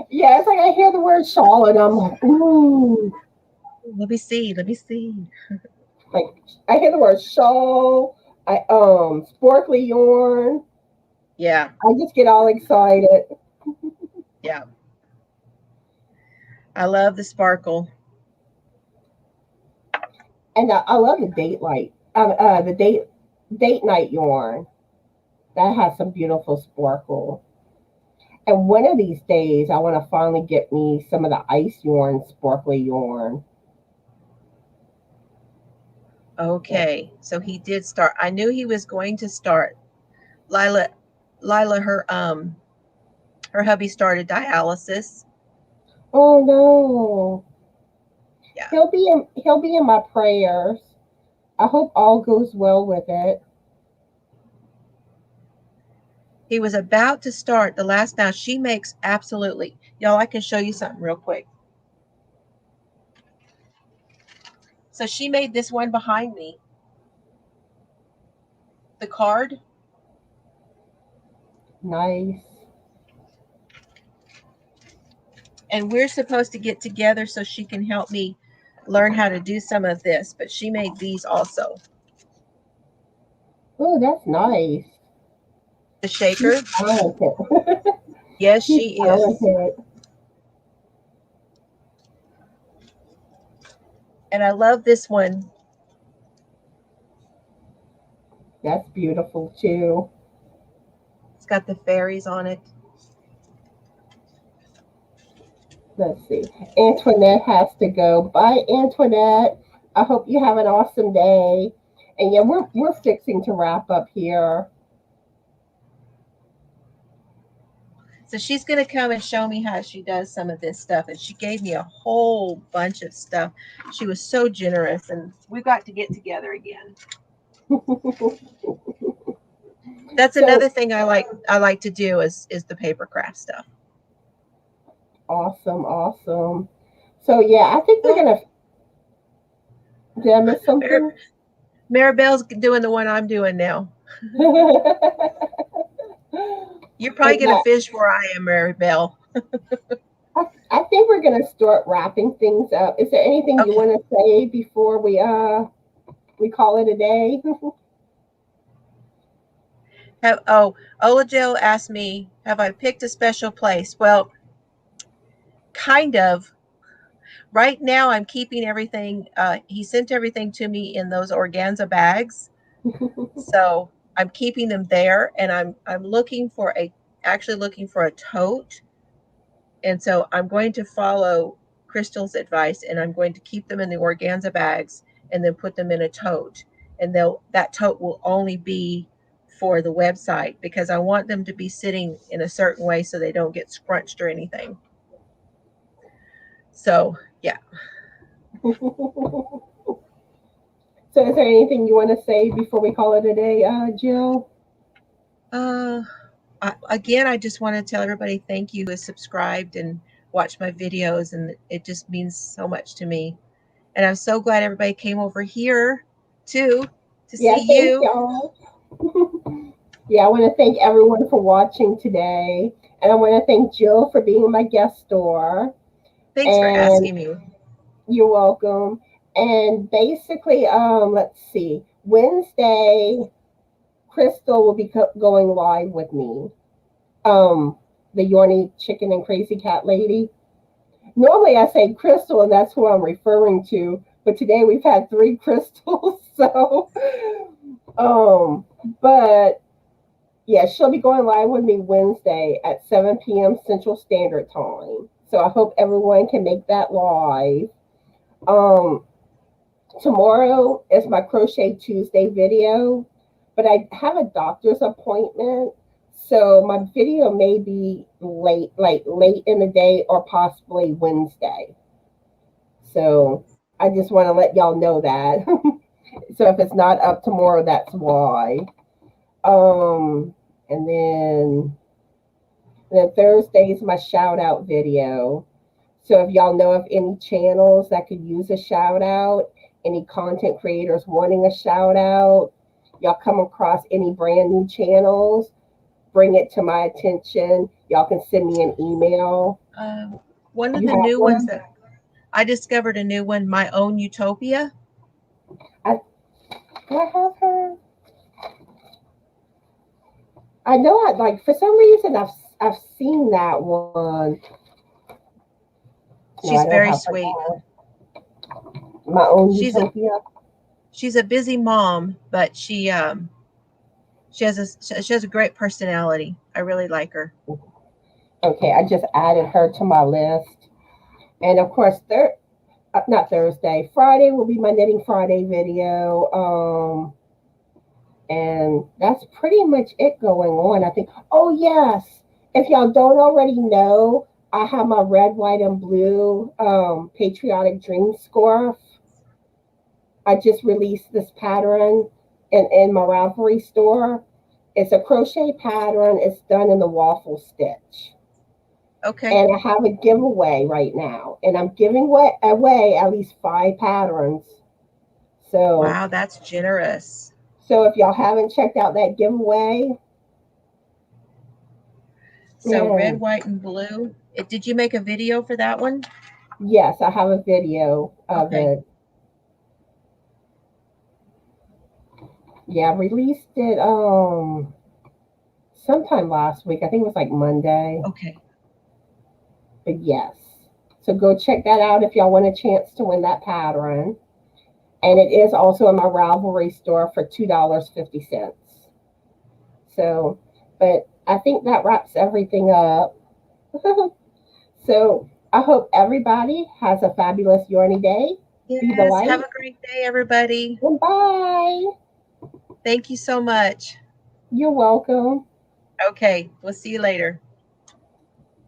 Yeah, it's like I hear the word shawl and I'm like, ooh. Let me see. Let me see. Like I hear the word shawl. I sparkly yarn. Yeah. I just get all excited. Yeah. I love the sparkle. And I love the date night yarn. That has some beautiful sparkle. And one of these days, I want to finally get me some of the ice yarn, sparkly yarn. Okay. So he did start. I knew he was going to start. Lila, her hubby started dialysis. Oh no. Yeah. He'll be in my prayers. I hope all goes well with it. He was about to start the last. Now she makes absolutely, y'all, I can show you something real quick. So she made this one behind me, the card. Nice. And we're supposed to get together so she can help me learn how to do some of this. But she made these also. Oh, that's nice. The She's shaker. talented. Yes, She's she is. talented. And I love this one. That's beautiful too. It's got the fairies on it. Let's see. Antoinette has to go. Bye, Antoinette. I hope you have an awesome day. And yeah, we're fixing to wrap up here. So she's going to come and show me how she does some of this stuff. And she gave me a whole bunch of stuff. She was so generous. And we got to get together again. That's So another thing I like to do is the paper craft stuff. awesome, awesome. So yeah, I think we're Oh, gonna. Did I miss something? Maribel's doing the one I'm doing now. You're But probably going to yeah, fish where I am, Maribel. I think we're gonna start wrapping things up. Is there anything you Okay. want to say before we call it a day? Ola Joe asked me, have I picked a special place? Well, kind of. Right now, I'm keeping everything. He sent everything to me in those organza bags, so I'm keeping them there, and I'm actually looking for a tote, and so I'm going to follow Crystal's advice, and I'm going to keep them in the organza bags, and then put them in a tote, and that tote will only be for the website because I want them to be sitting in a certain way so they don't get scrunched or anything. So yeah. So is there anything you want to say before we call it a day, Jill? Uh, again, I just want to tell everybody thank you who has subscribed and watched my videos, and it just means so much to me. And I'm so glad everybody came over here too to Yeah, see thank you. y'all. Yeah, I want to thank everyone for watching today. And I want to thank Jill for being my guest star. Thanks for And asking me. you're welcome. And basically, let's see. Wednesday, Crystal will be going live with me. Um, the Yorny Chicken and Crazy Cat Lady. Normally I say crystal, and that's who I'm referring to. But today we've had 3 crystals. So, but yeah, she'll be going live with me Wednesday at 7 p.m. Central Standard Time. So I hope everyone can make that live. Tomorrow is my Crochet Tuesday video, but I have a doctor's appointment. So my video may be late, like late in the day or possibly Wednesday. So I just want to let y'all know that. So if it's not up tomorrow, that's why. Um, and then Thursday is my shout out video. So if y'all know of any channels that could use a shout out, any content creators wanting a shout out, y'all come across any brand new channels, bring it to my attention. Y'all can send me an email. One of You the have new one? ones that I discovered, a new one, My Own Utopia. Do I have her? I know I like for some reason I've seen that one. No, She's I don't very have her sweet. down. My Own She's Utopia. she's a busy mom, but she has a great personality. I really like her. Okay, I just added her to my list. And of course, not Thursday, Friday will be my Knitting Friday video. And that's pretty much it going on, I think. Oh, yes. If y'all don't already know, I have my red, white, and blue Patriotic Dream scarf. I just released this pattern in my Ravelry store. It's a crochet pattern. It's done in the waffle stitch. Okay. And I have a giveaway right now. And I'm giving away at least 5 patterns. So, wow, that's generous. so if y'all haven't checked out that giveaway, So yeah. red, white, and blue. Did you make a video for that one? Yes, I have a video of it. Yeah, I released it sometime last week. I think it was like Monday. Okay. But yes. So go check that out if y'all want a chance to win that pattern. And it is also in my Ravelry store for $2.50. So, but I think that wraps everything up. So I hope everybody has a fabulous yarny day. Be the Yes. light. Have a great day, everybody. Bye. Thank you so much. You're welcome. Okay. We'll see you later.